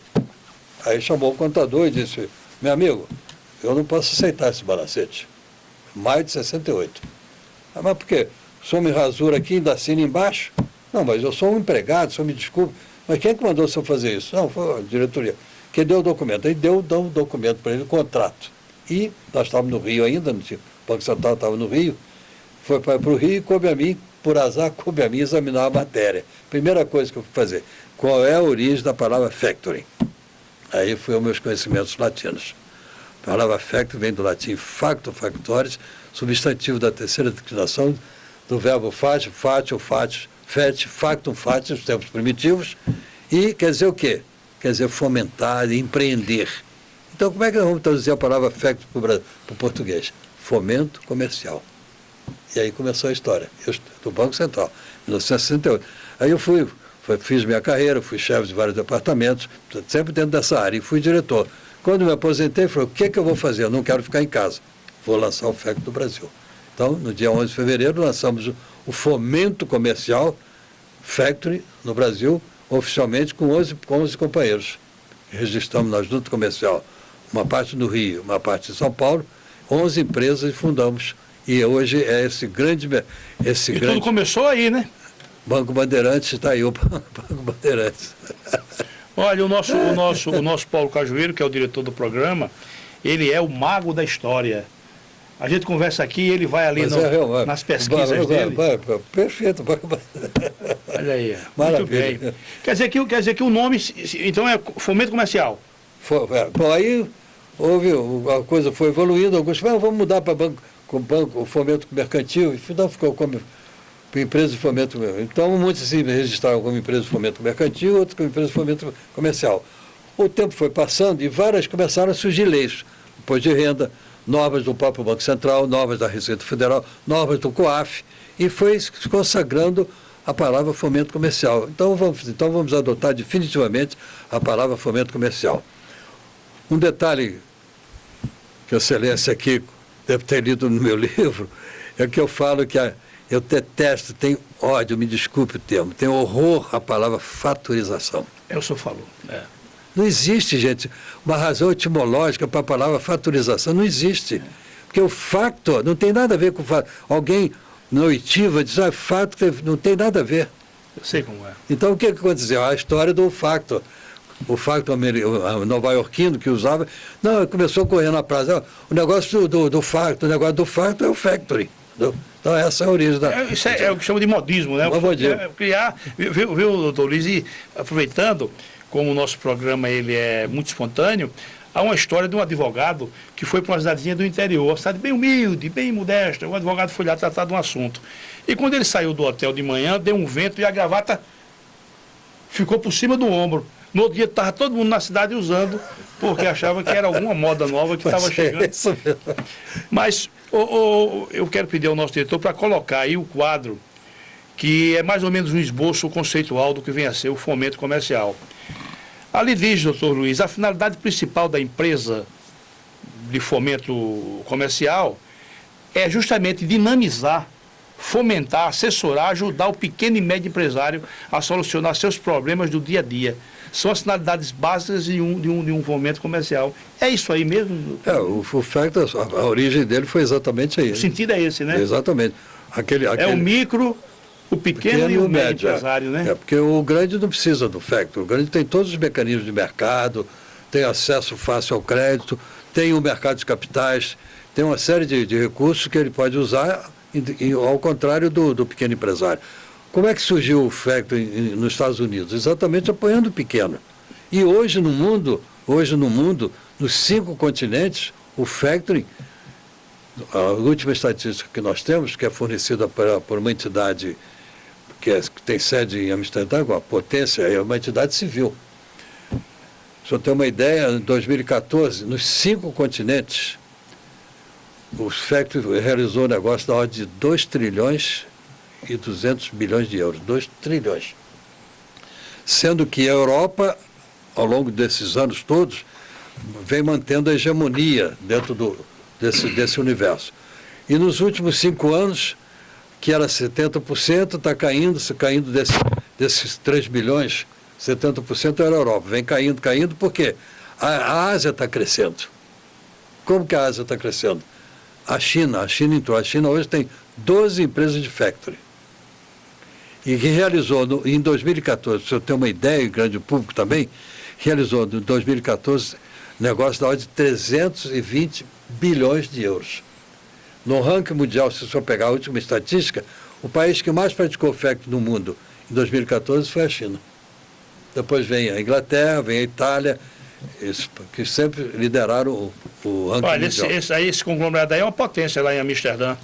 Aí chamou o contador e disse, meu amigo, eu não posso aceitar esse balancete. Maio de 68. Mas por quê? O senhor me rasura aqui e ainda assina embaixo? Não, mas eu sou um empregado, o senhor me desculpe. Mas quem é que mandou o senhor fazer isso? Não, foi a diretoria. Quem deu o documento? Aí deu um documento para ele, o contrato. E nós estávamos no Rio ainda, o Banco Central estava no Rio, foi para o Rio e coube a mim, por azar, coube a mim examinar a matéria. Primeira coisa que eu fui fazer, qual é a origem da palavra factoring? Aí foi os meus conhecimentos latinos. A palavra factoring vem do latim facto, factores, substantivo da terceira declinação do verbo fatio, fet, factum, fatis, os tempos primitivos, e quer dizer o quê? Quer dizer fomentar, empreender. Então, como é que nós vamos traduzir a palavra factoring para o português? Fomento comercial. E aí começou a história, do Banco Central, 1968. Aí eu fiz minha carreira, fui chefe de vários departamentos, sempre dentro dessa área, e fui diretor. Quando me aposentei, falei, o que eu vou fazer? Eu não quero ficar em casa, vou lançar o FEC do Brasil. Então, no dia 11 de fevereiro, lançamos o Fomento Comercial Factory no Brasil, oficialmente com 11 companheiros. Registramos na Junta Comercial uma parte no Rio, uma parte em São Paulo, 11 empresas e fundamos. E hoje é esse grande... Tudo começou aí, né? Banco Bandeirantes, está aí o Banco Bandeirantes. Olha, o nosso Paulo Cajueiro, que é o diretor do programa, ele é o mago da história. A gente conversa aqui e ele vai ali nas pesquisas dele. Perfeito. Olha aí. Maravilha. Muito bem. Quer dizer que o nome, então, é Fomento Comercial. Bom, aí a coisa foi evoluindo, alguns falaram, vamos mudar para o Fomento Mercantil, e não ficou como empresa de fomento. Então, muitos se registraram como empresa de fomento mercantil, outros como empresa de fomento comercial. O tempo foi passando e várias começaram a surgir leis, imposto de renda, novas do próprio Banco Central, novas da Receita Federal, novas do COAF, e foi se consagrando a palavra fomento comercial. Então vamos adotar definitivamente a palavra fomento comercial. Um detalhe que a Excelência aqui deve ter lido no meu livro, é que eu falo que eu detesto, tenho ódio, me desculpe o termo, tenho horror à palavra fatorização. O senhor falou. Não existe, gente, uma razão etimológica para a palavra fatorização, não existe. Porque o facto não tem nada a ver com alguém na oitiva diz, fato não tem nada a ver. Eu sei como é. Então o que aconteceu? A história do facto. O facto nova-iorquino que usava, não, começou a correr na praça. O negócio do facto, o negócio do facto é o factory. Então essa é a origem da... Isso é o que chama de modismo, né? Viu, doutor Luiz, e aproveitando, como o nosso programa ele é muito espontâneo, há uma história de um advogado que foi para uma cidadezinha do interior, uma cidade bem humilde, bem modesta. O advogado foi lá tratar de um assunto. E quando ele saiu do hotel de manhã, deu um vento e a gravata ficou por cima do ombro. No outro dia estava todo mundo na cidade usando, porque achava que era alguma moda nova que estava chegando. Mas eu quero pedir ao nosso diretor para colocar aí o quadro, que é mais ou menos um esboço conceitual do que vem a ser o fomento comercial. Ali diz, doutor Luiz, a finalidade principal da empresa de fomento comercial é justamente dinamizar, fomentar, assessorar, ajudar o pequeno e médio empresário a solucionar seus problemas do dia a dia. São as finalidades básicas de um fomento comercial. É isso aí mesmo? O facto, a origem dele foi exatamente aí. O sentido é esse, né? Exatamente. É o micro, o pequeno e o médio empresário, né? Porque o grande não precisa do facto. O grande tem todos os mecanismos de mercado, tem acesso fácil ao crédito, tem o mercado de capitais, tem uma série de recursos que ele pode usar, ao contrário do pequeno empresário. Como é que surgiu o factoring nos Estados Unidos? Exatamente apoiando o pequeno. E hoje no mundo, nos 5 continentes, o factoring, a última estatística que nós temos, que é fornecida por uma entidade que tem sede em Amsterdã, com a potência, é uma entidade civil. Se eu ter uma ideia, em 2014, nos 5 continentes, o factoring realizou um negócio da ordem de 2 trilhões e 200 bilhões de euros, 2 trilhões. Sendo que a Europa, ao longo desses anos todos, vem mantendo a hegemonia dentro desse universo. E nos últimos 5 anos, que era 70%, está caindo desses 3 bilhões, 70% era a Europa. Vem caindo, porque a Ásia está crescendo. Como que a Ásia está crescendo? A China entrou. A China hoje tem 12 empresas de factory. e que realizou em 2014, se eu ter uma ideia, e grande público também, realizou em 2014 negócio da ordem de 320 bilhões de euros. No ranking mundial, se eu pegar a última estatística, o país que mais praticou FEC no mundo em 2014 foi a China. Depois vem a Inglaterra, vem a Itália, que sempre lideraram o ranking Olha, mundial. esse conglomerado aí é uma potência lá em Amsterdã.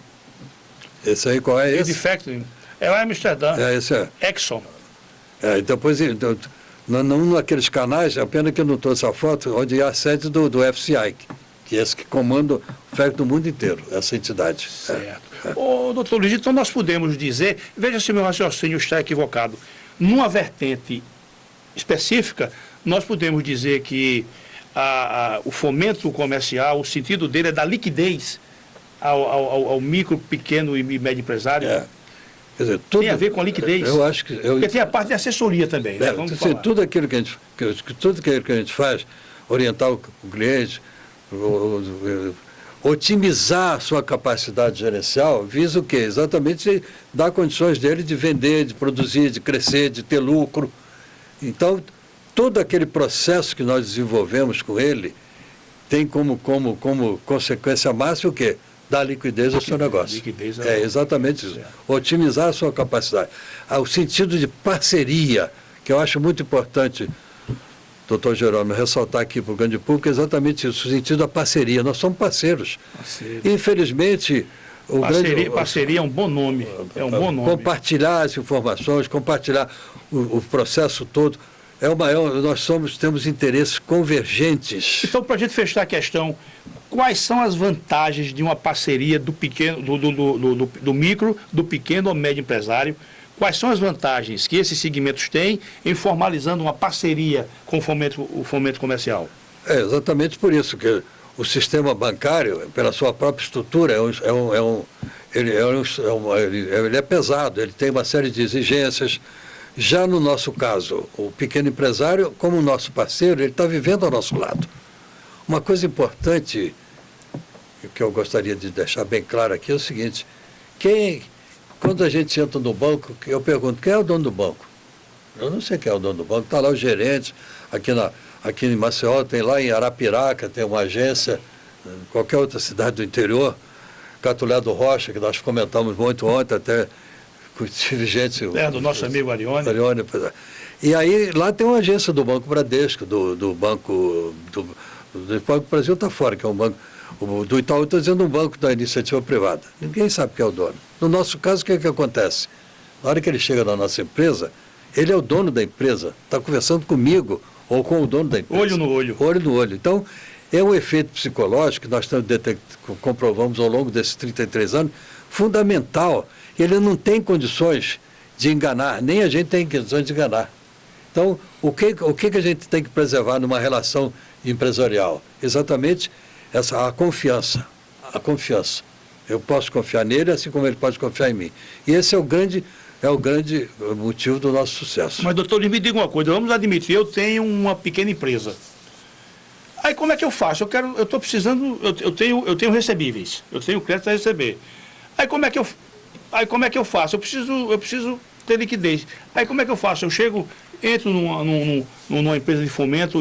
Esse aí qual é esse? Esse Factory. É lá em Amsterdã. Esse é. Exxon. Depois, num daqueles canais, a pena que eu não trouxe a foto, onde é a sede do FCI, que é esse que comanda o FEC do mundo inteiro, essa entidade. Certo. Ô, doutor Luiz, então nós podemos dizer, veja se meu raciocínio está equivocado, numa vertente específica, nós podemos dizer que o fomento comercial, o sentido dele é dar liquidez ao micro, pequeno e médio empresário. Quer dizer, tudo, tem a ver com a liquidez. Eu acho que... Porque tem a parte de assessoria também, né? Vamos falar. Tudo aquilo que a gente faz, orientar o cliente, otimizar a sua capacidade gerencial, visa o quê? Exatamente dar condições dele de vender, de produzir, de crescer, de ter lucro. Então, todo aquele processo que nós desenvolvemos com ele tem como consequência máxima o quê? Dar liquidez ao seu negócio. É exatamente isso. Otimizar a sua capacidade. O sentido de parceria, que eu acho muito importante, doutor Jerônimo, ressaltar aqui para o grande público, é exatamente isso, o sentido da parceria. Nós somos parceiros. Infelizmente... Parceria é um bom nome. É um bom nome. Compartilhar as informações, compartilhar o processo todo. Temos interesses convergentes. Então, para a gente fechar a questão, quais são as vantagens de uma parceria do pequeno, do micro, do pequeno ou médio empresário? Quais são as vantagens que esses segmentos têm em formalizando uma parceria com o fomento comercial? É exatamente por isso que o sistema bancário, pela sua própria estrutura, ele é pesado, ele tem uma série de exigências. Já no nosso caso, o pequeno empresário, como nosso parceiro, ele está vivendo ao nosso lado. Uma coisa importante que eu gostaria de deixar bem claro aqui é o seguinte: quando a gente entra no banco, eu pergunto, quem é o dono do banco? Eu não sei quem é o dono do banco, está lá o gerente, aqui em Maceió, tem lá em Arapiraca, tem uma agência, qualquer outra cidade do interior, Catulé do Rocha, que nós comentamos muito ontem, até com o dirigente... do nosso amigo Arione. E aí, lá tem uma agência do Banco Bradesco, do Banco... Do Banco Brasil está fora, que é um banco... Do Itaú, estou dizendo um banco da iniciativa privada. Ninguém sabe quem é o dono. No nosso caso, o que é que acontece? Na hora que ele chega na nossa empresa, ele é o dono da empresa, está conversando comigo ou com o dono da empresa. Olho no olho. Olho no olho. Então, é um efeito psicológico que nós comprovamos ao longo desses 33 anos, fundamental. Ele não tem condições de enganar, nem a gente tem condições de enganar. Então, o que a gente tem que preservar numa relação empresarial? Exatamente a confiança. A confiança. Eu posso confiar nele, assim como ele pode confiar em mim. E esse é o grande motivo do nosso sucesso. Mas, doutor, me diga uma coisa, vamos admitir, eu tenho uma pequena empresa. Aí como é que eu faço? Eu estou precisando, eu tenho recebíveis, eu tenho crédito a receber. Aí como é que eu faço? Eu preciso ter liquidez. Aí como é que eu faço? Eu entro numa empresa de fomento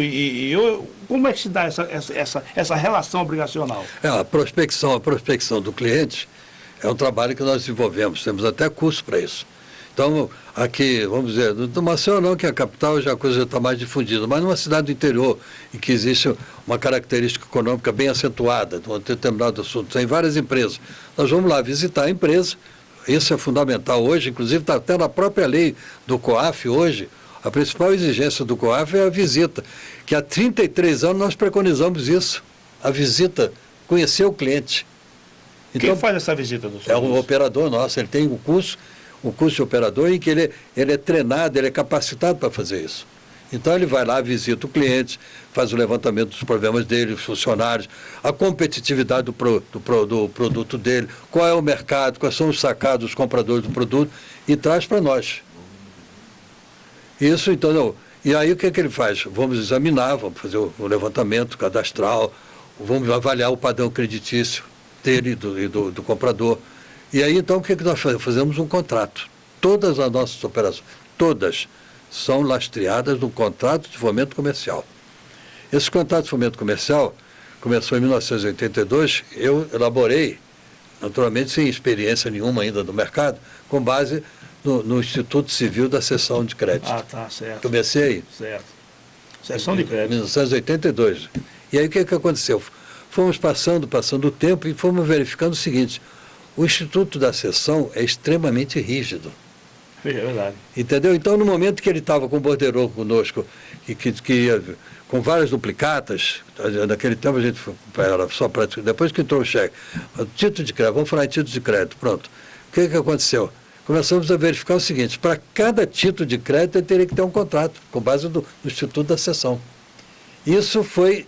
como é que se dá essa relação obrigacional? A prospecção do cliente é um trabalho que nós desenvolvemos, temos até curso para isso. Então, aqui, vamos dizer, no Maceió não, que é a capital, já a coisa já está mais difundida, mas numa cidade do interior, em que existe uma característica econômica bem acentuada, de um determinado assunto, tem várias empresas. Nós vamos lá visitar a empresa, isso é fundamental hoje, inclusive está até na própria lei do COAF hoje, a principal exigência do COAF é a visita, que há 33 anos nós preconizamos isso, a visita, conhecer o cliente. Então, quem faz essa visita, doutor? É um operador nosso, ele tem um curso de operador em que ele é treinado, ele é capacitado para fazer isso. Então ele vai lá, visita o cliente, faz o levantamento dos problemas dele, os funcionários, a competitividade do produto dele, qual é o mercado, quais são os sacados dos compradores do produto e traz para nós. Isso, então, não. E aí o que ele faz? Vamos examinar, vamos fazer o levantamento cadastral, vamos avaliar o padrão creditício dele e do comprador. E aí, então, o que nós fazemos? Fazemos um contrato. todas as nossas operações, todas, são lastreadas no contrato de fomento comercial. Esse contrato de fomento comercial começou em 1982, eu elaborei, naturalmente sem experiência nenhuma ainda no mercado, com base no Instituto Civil da Cessão de Crédito. Ah, tá, certo. Comecei aí. Certo. Cessão de Em crédito. 1982. E aí o que aconteceu? Fomos passando o tempo e fomos verificando o seguinte: o Instituto da Cessão é extremamente rígido. É verdade. Entendeu? Então, no momento que ele estava com o borderô conosco, e com várias duplicatas, naquele tempo a gente era só para. Depois que entrou o cheque, título de crédito, vamos falar em título de crédito, pronto. O que aconteceu? Começamos a verificar o seguinte: para cada título de crédito ele teria que ter um contrato, com base no Instituto da Cessão. Isso foi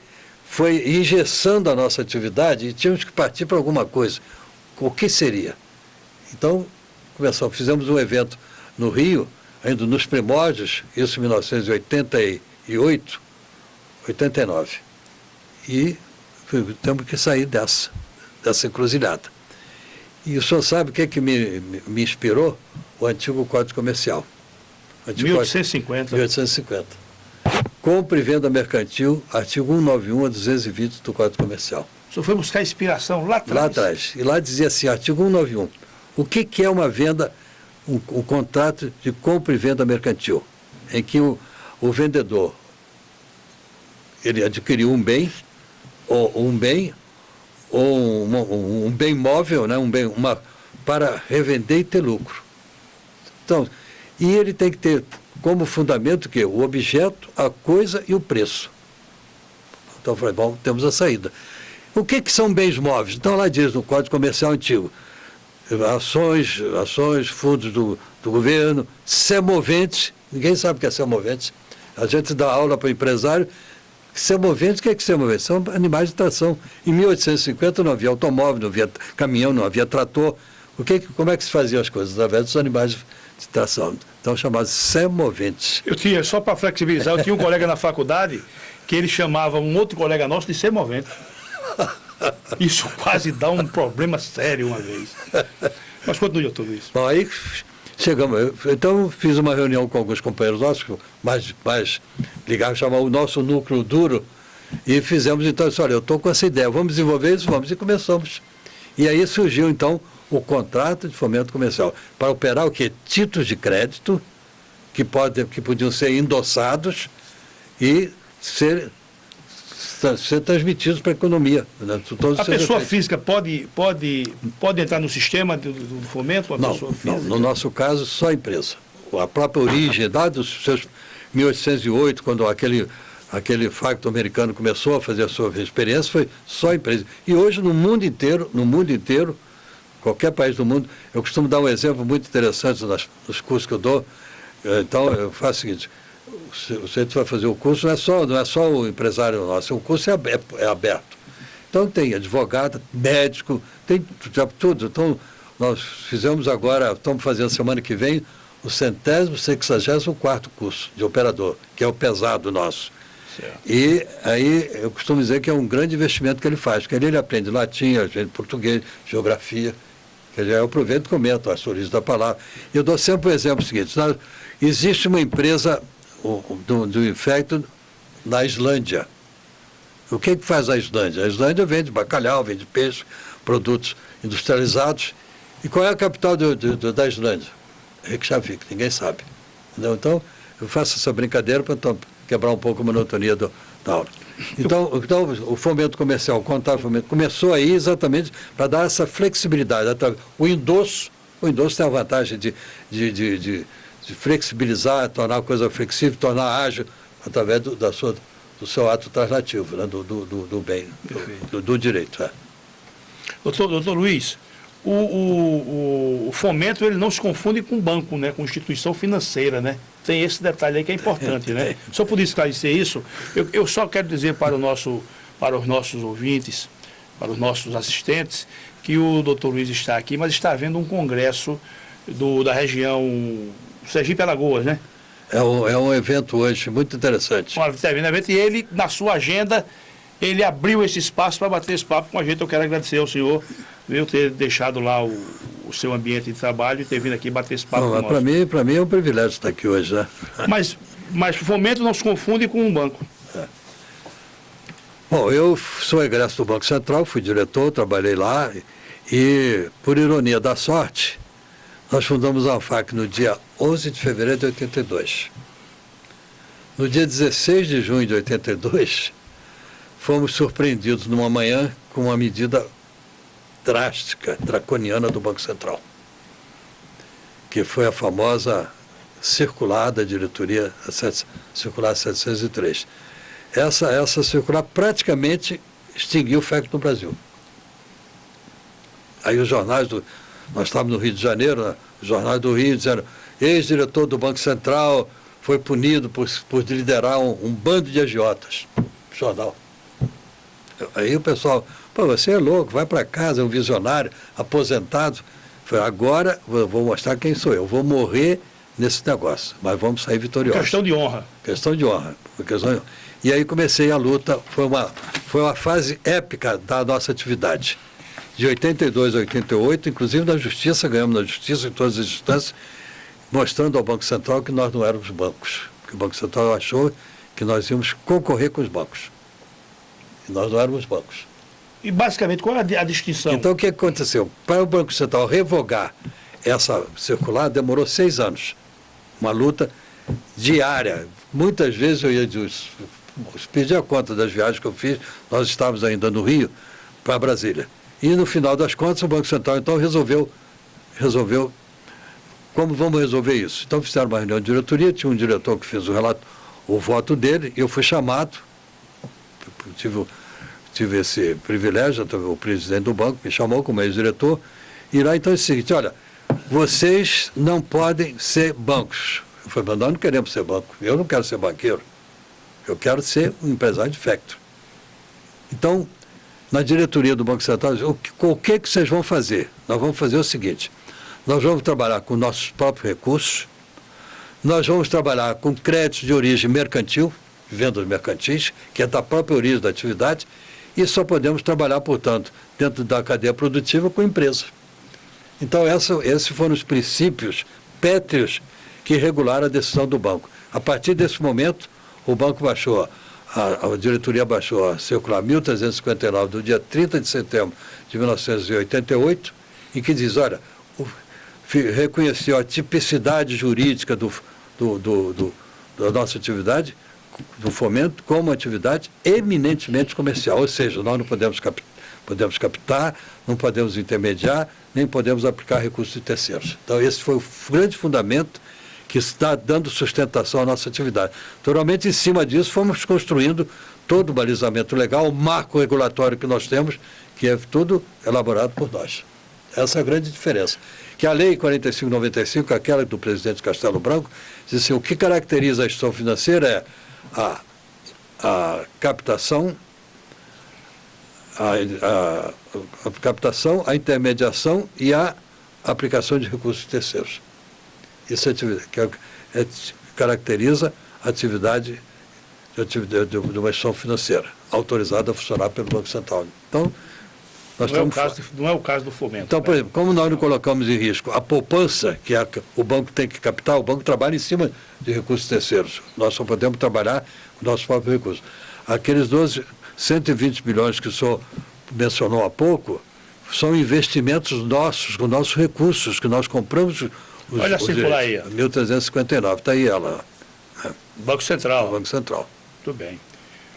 engessando a nossa atividade e tínhamos que partir para alguma coisa. O que seria? Então, fizemos um evento no Rio, ainda nos primórdios, isso em 1988, 89. E temos que sair dessa encruzilhada. E o senhor sabe o que me inspirou? O antigo Código Comercial. 1850. 1850. Compra e venda mercantil, artigo 191 a 220 do Código Comercial. O senhor foi buscar inspiração lá atrás? Lá atrás. E lá dizia assim, artigo 191. O que é uma venda, um contrato de compra e venda mercantil? Em que o vendedor, ele adquiriu um bem, ou um bem móvel, né? Para revender e ter lucro. Então, e ele tem que ter como fundamento o quê? O objeto, a coisa e o preço. Então eu falei, bom, temos a saída. O que são bens móveis? Então lá diz no Código Comercial Antigo, ações, fundos do governo, semoventes, ninguém sabe o que é semoventes. A gente dá aula para o empresário. Semoventes, o que é semoventes? São animais de tração. Em 1850 não havia automóvel, não havia caminhão, não havia trator. Como é que se faziam as coisas? Através dos animais de tração. Então, chamados semoventes. Eu tinha, só para flexibilizar, eu tinha um colega na faculdade que ele chamava um outro colega nosso de semovente. Isso quase dá um problema sério uma vez. Mas continue, doutor Luiz. Bom, aí chegamos. Então, fiz uma reunião com alguns companheiros nossos, mais ligados, chamar o nosso núcleo duro, e fizemos, então, olha, eu estou com essa ideia, vamos desenvolver isso, vamos, e começamos. E aí surgiu, então, o contrato de fomento comercial, para operar o quê? Títulos de crédito, que podiam ser endossados e ser transmitidos para a economia. Né? A pessoa física pode entrar no sistema do fomento? Não, no nosso caso, só a empresa. A própria origem, dados seus 1808, quando aquele facto americano começou a fazer a sua experiência, foi só a empresa. E hoje, no mundo inteiro, qualquer país do mundo, eu costumo dar um exemplo muito interessante nos cursos que eu dou. Então, eu faço o seguinte: você vai fazer o curso, não é só o empresário nosso, o curso é aberto. Então, tem advogado, médico, tem tudo. Então, nós fizemos agora, estamos fazendo semana que vem, o 164º curso de operador, que é o pesado nosso. Certo. E aí eu costumo dizer que é um grande investimento que ele faz, porque ele aprende latim, aprende português, geografia, que eu aproveito e comento as origens da palavra. Eu dou sempre o exemplo seguinte: existe uma empresa do infecto na Islândia. O que faz a Islândia? A Islândia vende bacalhau, vende peixe, produtos industrializados. E qual é a capital da Islândia? Reykjavik, ninguém sabe. Entendeu? Então, eu faço essa brincadeira para quebrar um pouco a monotonia da aula. Então, o fomento comercial, o contábil fomento, começou aí exatamente para dar essa flexibilidade. O endosso tem a vantagem de flexibilizar, tornar a coisa flexível, tornar ágil, através do seu ato translativo, né, do bem, do direito. É. Doutor Luiz, o fomento ele não se confunde com banco, né, com instituição financeira, né? Tem esse detalhe aí que é importante, né? Só por esclarecer isso, eu só quero dizer para os nossos ouvintes, para os nossos assistentes, que o doutor Luiz está aqui, mas está havendo um congresso da região Sergipe-Alagoas, né? É um evento hoje muito interessante. Um evento, e ele, na sua agenda, ele abriu esse espaço para bater esse papo com a gente. Eu quero agradecer ao senhor, viu, ter deixado lá o seu ambiente de trabalho e ter vindo aqui bater esse papo conosco. Para mim é um privilégio estar aqui hoje, né? Mas o fomento não se confunde com um banco. Bom, eu sou egresso do Banco Central, fui diretor, trabalhei lá e, por ironia da sorte, nós fundamos a ANFAC no dia 11 de fevereiro de 82. No dia 16 de junho de 82, fomos surpreendidos numa manhã com uma medida drástica, draconiana do Banco Central, que foi a famosa circular da diretoria, circular 703. Essa circular praticamente extinguiu o FEC no Brasil. Aí os jornais, nós estávamos no Rio de Janeiro, né? Os jornais do Rio dizendo, ex-diretor do Banco Central foi punido por liderar um bando de agiotas. Jornal. Aí o pessoal, pô, você é louco, vai para casa, é um visionário, aposentado. Falei, agora vou mostrar quem sou eu, vou morrer nesse negócio, mas vamos sair vitoriosos. Questão de honra. Questão de honra. E aí comecei a luta, foi uma fase épica da nossa atividade. De 82 a 88, inclusive na Justiça, ganhamos na Justiça, em todas as instâncias, mostrando ao Banco Central que nós não éramos bancos. Que o Banco Central achou que nós íamos concorrer com os bancos. E nós não éramos bancos. E basicamente, qual é a distinção? Então o que aconteceu? Para o Banco Central revogar essa circular, demorou 6 anos. Uma luta diária. Muitas vezes eu ia pedir a conta das viagens que eu fiz, nós estávamos ainda no Rio, para Brasília. E no final das contas o Banco Central então resolveu como vamos resolver isso. Então fizeram uma reunião de diretoria, tinha um diretor que fez o voto dele, eu fui chamado, tive esse privilégio, o presidente do banco me chamou como ex-diretor, e lá então é o seguinte, olha, vocês não podem ser bancos. Eu falei, mas nós não queremos ser banco, eu não quero ser banqueiro, eu quero ser um empresário de facto. Então, na diretoria do Banco Central, o que vocês vão fazer? Nós vamos fazer o seguinte, nós vamos trabalhar com nossos próprios recursos, nós vamos trabalhar com créditos de origem mercantil, vendas mercantis, que é da própria origem da atividade, e só podemos trabalhar, portanto, dentro da cadeia produtiva com empresa. Então, esses foram os princípios pétreos que regularam a decisão do banco. A partir desse momento, o banco baixou, a diretoria baixou a circular 1359 do dia 30 de setembro de 1988, em que diz, olha, reconheceu a tipicidade jurídica da nossa atividade, do fomento, como atividade eminentemente comercial, ou seja, nós não podemos captar, não podemos intermediar, nem podemos aplicar recursos de terceiros. Então, esse foi o grande fundamento que está dando sustentação à nossa atividade. Naturalmente, em cima disso, fomos construindo todo o balizamento legal, o marco regulatório que nós temos, que é tudo elaborado por nós. Essa é a grande diferença. Que a Lei 4595, aquela do presidente Castelo Branco, diz assim, o que caracteriza a instituição financeira é a captação, a captação, a intermediação e a aplicação de recursos terceiros. Isso caracteriza a atividade de uma instituição financeira, autorizada a funcionar pelo Banco Central. Então, não é o caso do fomento. Então, por exemplo, como nós não colocamos em risco a poupança, que o banco tem que captar, o banco trabalha em cima de recursos terceiros. Nós só podemos trabalhar com nossos próprios recursos. Aqueles 120 bilhões que o senhor mencionou há pouco, são investimentos nossos, com nossos recursos, que nós compramos. Olha a circular aí. 1359, está aí ela. Banco Central. Banco Central. Muito bem.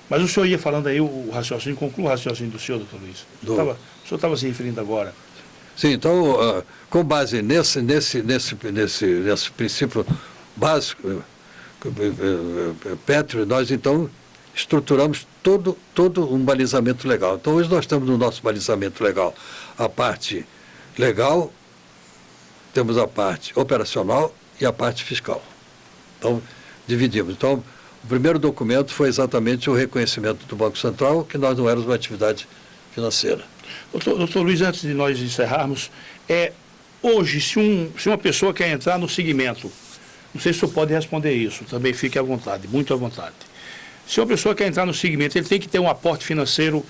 Mas o senhor ia falando aí o raciocínio, conclua o raciocínio do senhor, doutor Luiz. O senhor estava se referindo agora. Sim, então, com base nesse princípio básico, pétreo, nós então estruturamos todo um balizamento legal. Então, hoje nós temos no nosso balizamento legal a parte legal, temos a parte operacional e a parte fiscal. Então, dividimos. Então, o primeiro documento foi exatamente o reconhecimento do Banco Central, que nós não éramos uma atividade financeira. Doutor Luiz, antes de nós encerrarmos, hoje, se uma pessoa quer entrar no segmento, não sei se o senhor pode responder isso, também fique à vontade, muito à vontade. Se uma pessoa quer entrar no segmento, ele tem que ter um aporte financeiro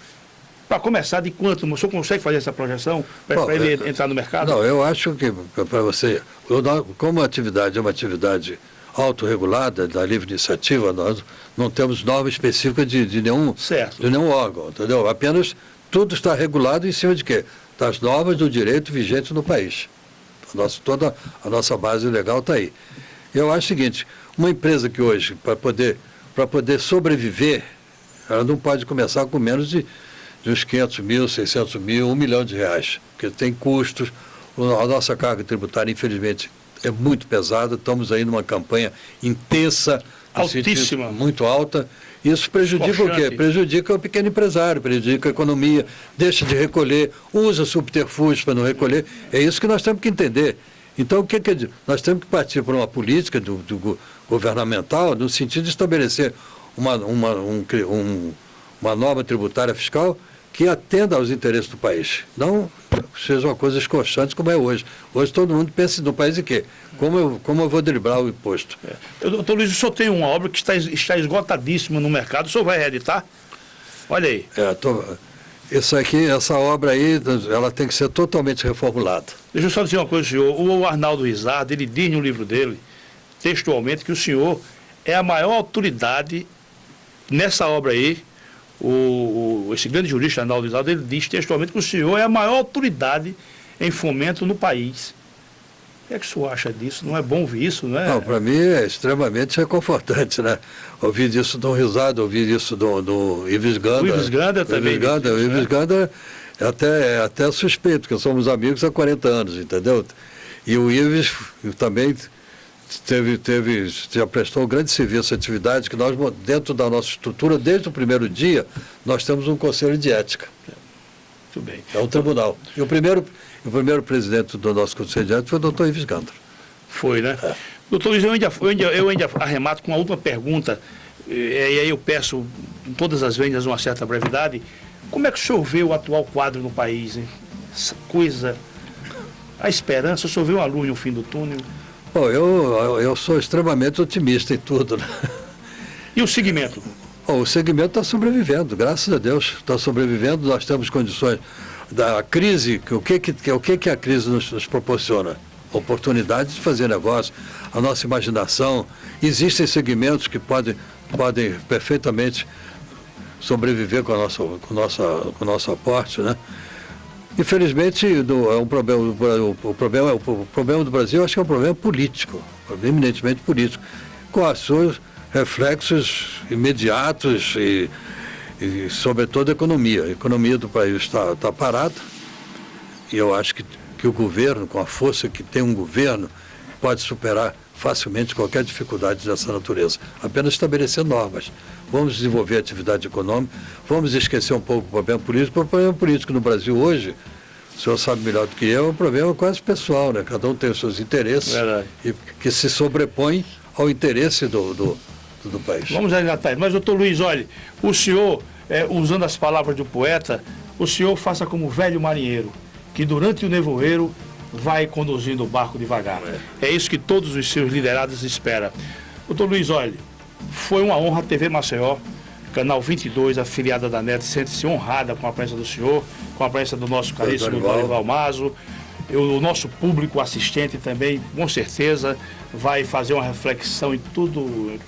para começar de quanto? O senhor consegue fazer essa projeção para ele entrar no mercado? Não, eu acho que para você, como a atividade é uma atividade autorregulada, da livre iniciativa, nós não temos norma específica de nenhum órgão, entendeu? Apenas tudo está regulado em cima de quê? Das normas do direito vigente no país. Toda a nossa base legal está aí. Eu acho o seguinte, uma empresa que hoje, para poder sobreviver, ela não pode começar com menos de uns 500 mil, 600 mil, R$1 milhão, porque tem custos. A nossa carga tributária, infelizmente, é muito pesada. Estamos aí numa campanha intensa, altíssima, muito alta. Isso prejudica o quê? Prejudica o pequeno empresário, prejudica a economia, deixa de recolher, usa subterfúgios para não recolher. É isso que nós temos que entender. Então, nós temos que partir para uma política governamental no sentido de estabelecer uma norma tributária fiscal que atenda aos interesses do país. Não seja uma coisa escorchante como é hoje. Hoje todo mundo pensa no país em quê? Como eu vou driblar o imposto? Doutor Luiz, o senhor tem uma obra que está esgotadíssima no mercado, o senhor vai reeditar? Olha aí. Essa obra aí, ela tem que ser totalmente reformulada. Deixa eu só dizer uma coisa, senhor. O Arnaldo Rizardo, ele diz no livro dele, textualmente, que o senhor é a maior autoridade nessa obra aí. Esse grande jurista, Arnaldo Rizardo, ele diz textualmente que o senhor é a maior autoridade em fomento no país. O que é que o senhor acha disso? Não é bom ouvir isso, não é? Não, para mim é extremamente reconfortante, né? Ouvir isso do Rizardo, ouvir isso do Ives Ganda. O Ives Ganda também. O Ives Ganda é até suspeito, porque somos amigos há 40 anos, entendeu? E o Ives também já prestou um grande serviço à atividade, que nós, dentro da nossa estrutura, desde o primeiro dia, nós temos um conselho de ética. Muito bem. É um tribunal. E o primeiro presidente do nosso conselho de ética foi o doutor Ives Gandra. Foi, né? Doutor Luiz, eu ainda arremato com uma última pergunta, e aí eu peço, em todas as vendas, uma certa brevidade. Como é que o senhor vê o atual quadro no país, hein? Essa coisa, a esperança, o senhor vê uma luz no fim do túnel? Bom, eu sou extremamente otimista em tudo, né? E o segmento? O segmento está sobrevivendo, graças a Deus, está sobrevivendo. Nós temos condições da crise, o que a crise nos proporciona? Oportunidades de fazer negócio, a nossa imaginação. Existem segmentos que podem perfeitamente sobreviver com o nosso aporte, né? Infelizmente, é um problema, o problema do Brasil, acho que é um problema político, eminentemente político, com os seus reflexos imediatos e sobretudo, a economia. A economia do país está parada, e eu acho que o governo, com a força que tem um governo, pode superar facilmente qualquer dificuldade dessa natureza. Apenas estabelecer normas. Vamos desenvolver a atividade econômica, vamos esquecer um pouco o problema político. O problema político no Brasil hoje, o senhor sabe melhor do que eu, é um problema quase pessoal, né? Cada um tem os seus interesses. Verdade. E que se sobrepõem ao interesse do país. Vamos resgatar. Mas, doutor Luiz, olha, o senhor, usando as palavras do poeta, o senhor faça como o velho marinheiro, que durante o nevoeiro vai conduzindo o barco devagar. É isso que todos os seus liderados esperam. Doutor Luiz, olha, foi uma honra a TV Maceió, Canal 22, afiliada da NET, sente-se honrada com a presença do senhor, com a presença do nosso caríssimo Dorival Mazo. O nosso público assistente também, com certeza, vai fazer uma reflexão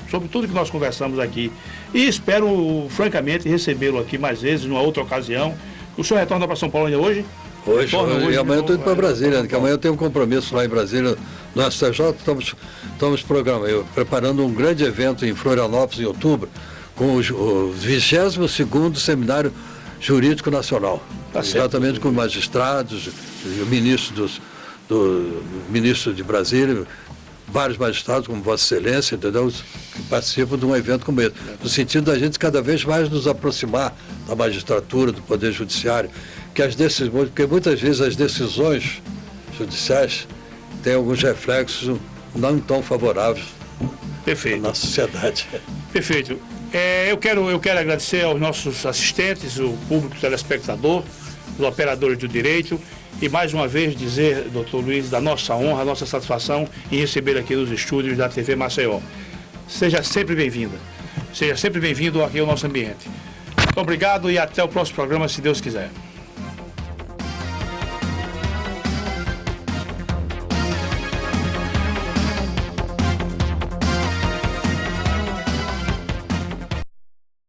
sobre tudo que nós conversamos aqui. E espero, francamente, recebê-lo aqui mais vezes, numa outra ocasião. O senhor retorna para São Paulo ainda hoje? Hoje, e amanhã eu estou indo para Brasília, porque amanhã eu tenho um compromisso lá em Brasília, no STJ. Estamos preparando um grande evento em Florianópolis, em outubro, com o 22º Seminário Jurídico Nacional. Exatamente com magistrados, o ministro de Brasília, vários magistrados, como Vossa Excelência, entendeu? Que participam de um evento como esse. No sentido da gente cada vez mais nos aproximar da magistratura, do Poder Judiciário, porque muitas vezes as decisões judiciais têm alguns reflexos não tão favoráveis na sociedade. Perfeito. Eu quero agradecer aos nossos assistentes, o público telespectador, os operadores do direito, e mais uma vez dizer, doutor Luiz, da nossa honra, nossa satisfação em receber aqui nos estúdios da TV Maceió. Seja sempre bem-vinda. Seja sempre bem-vindo aqui ao nosso ambiente. Muito obrigado e até o próximo programa, se Deus quiser.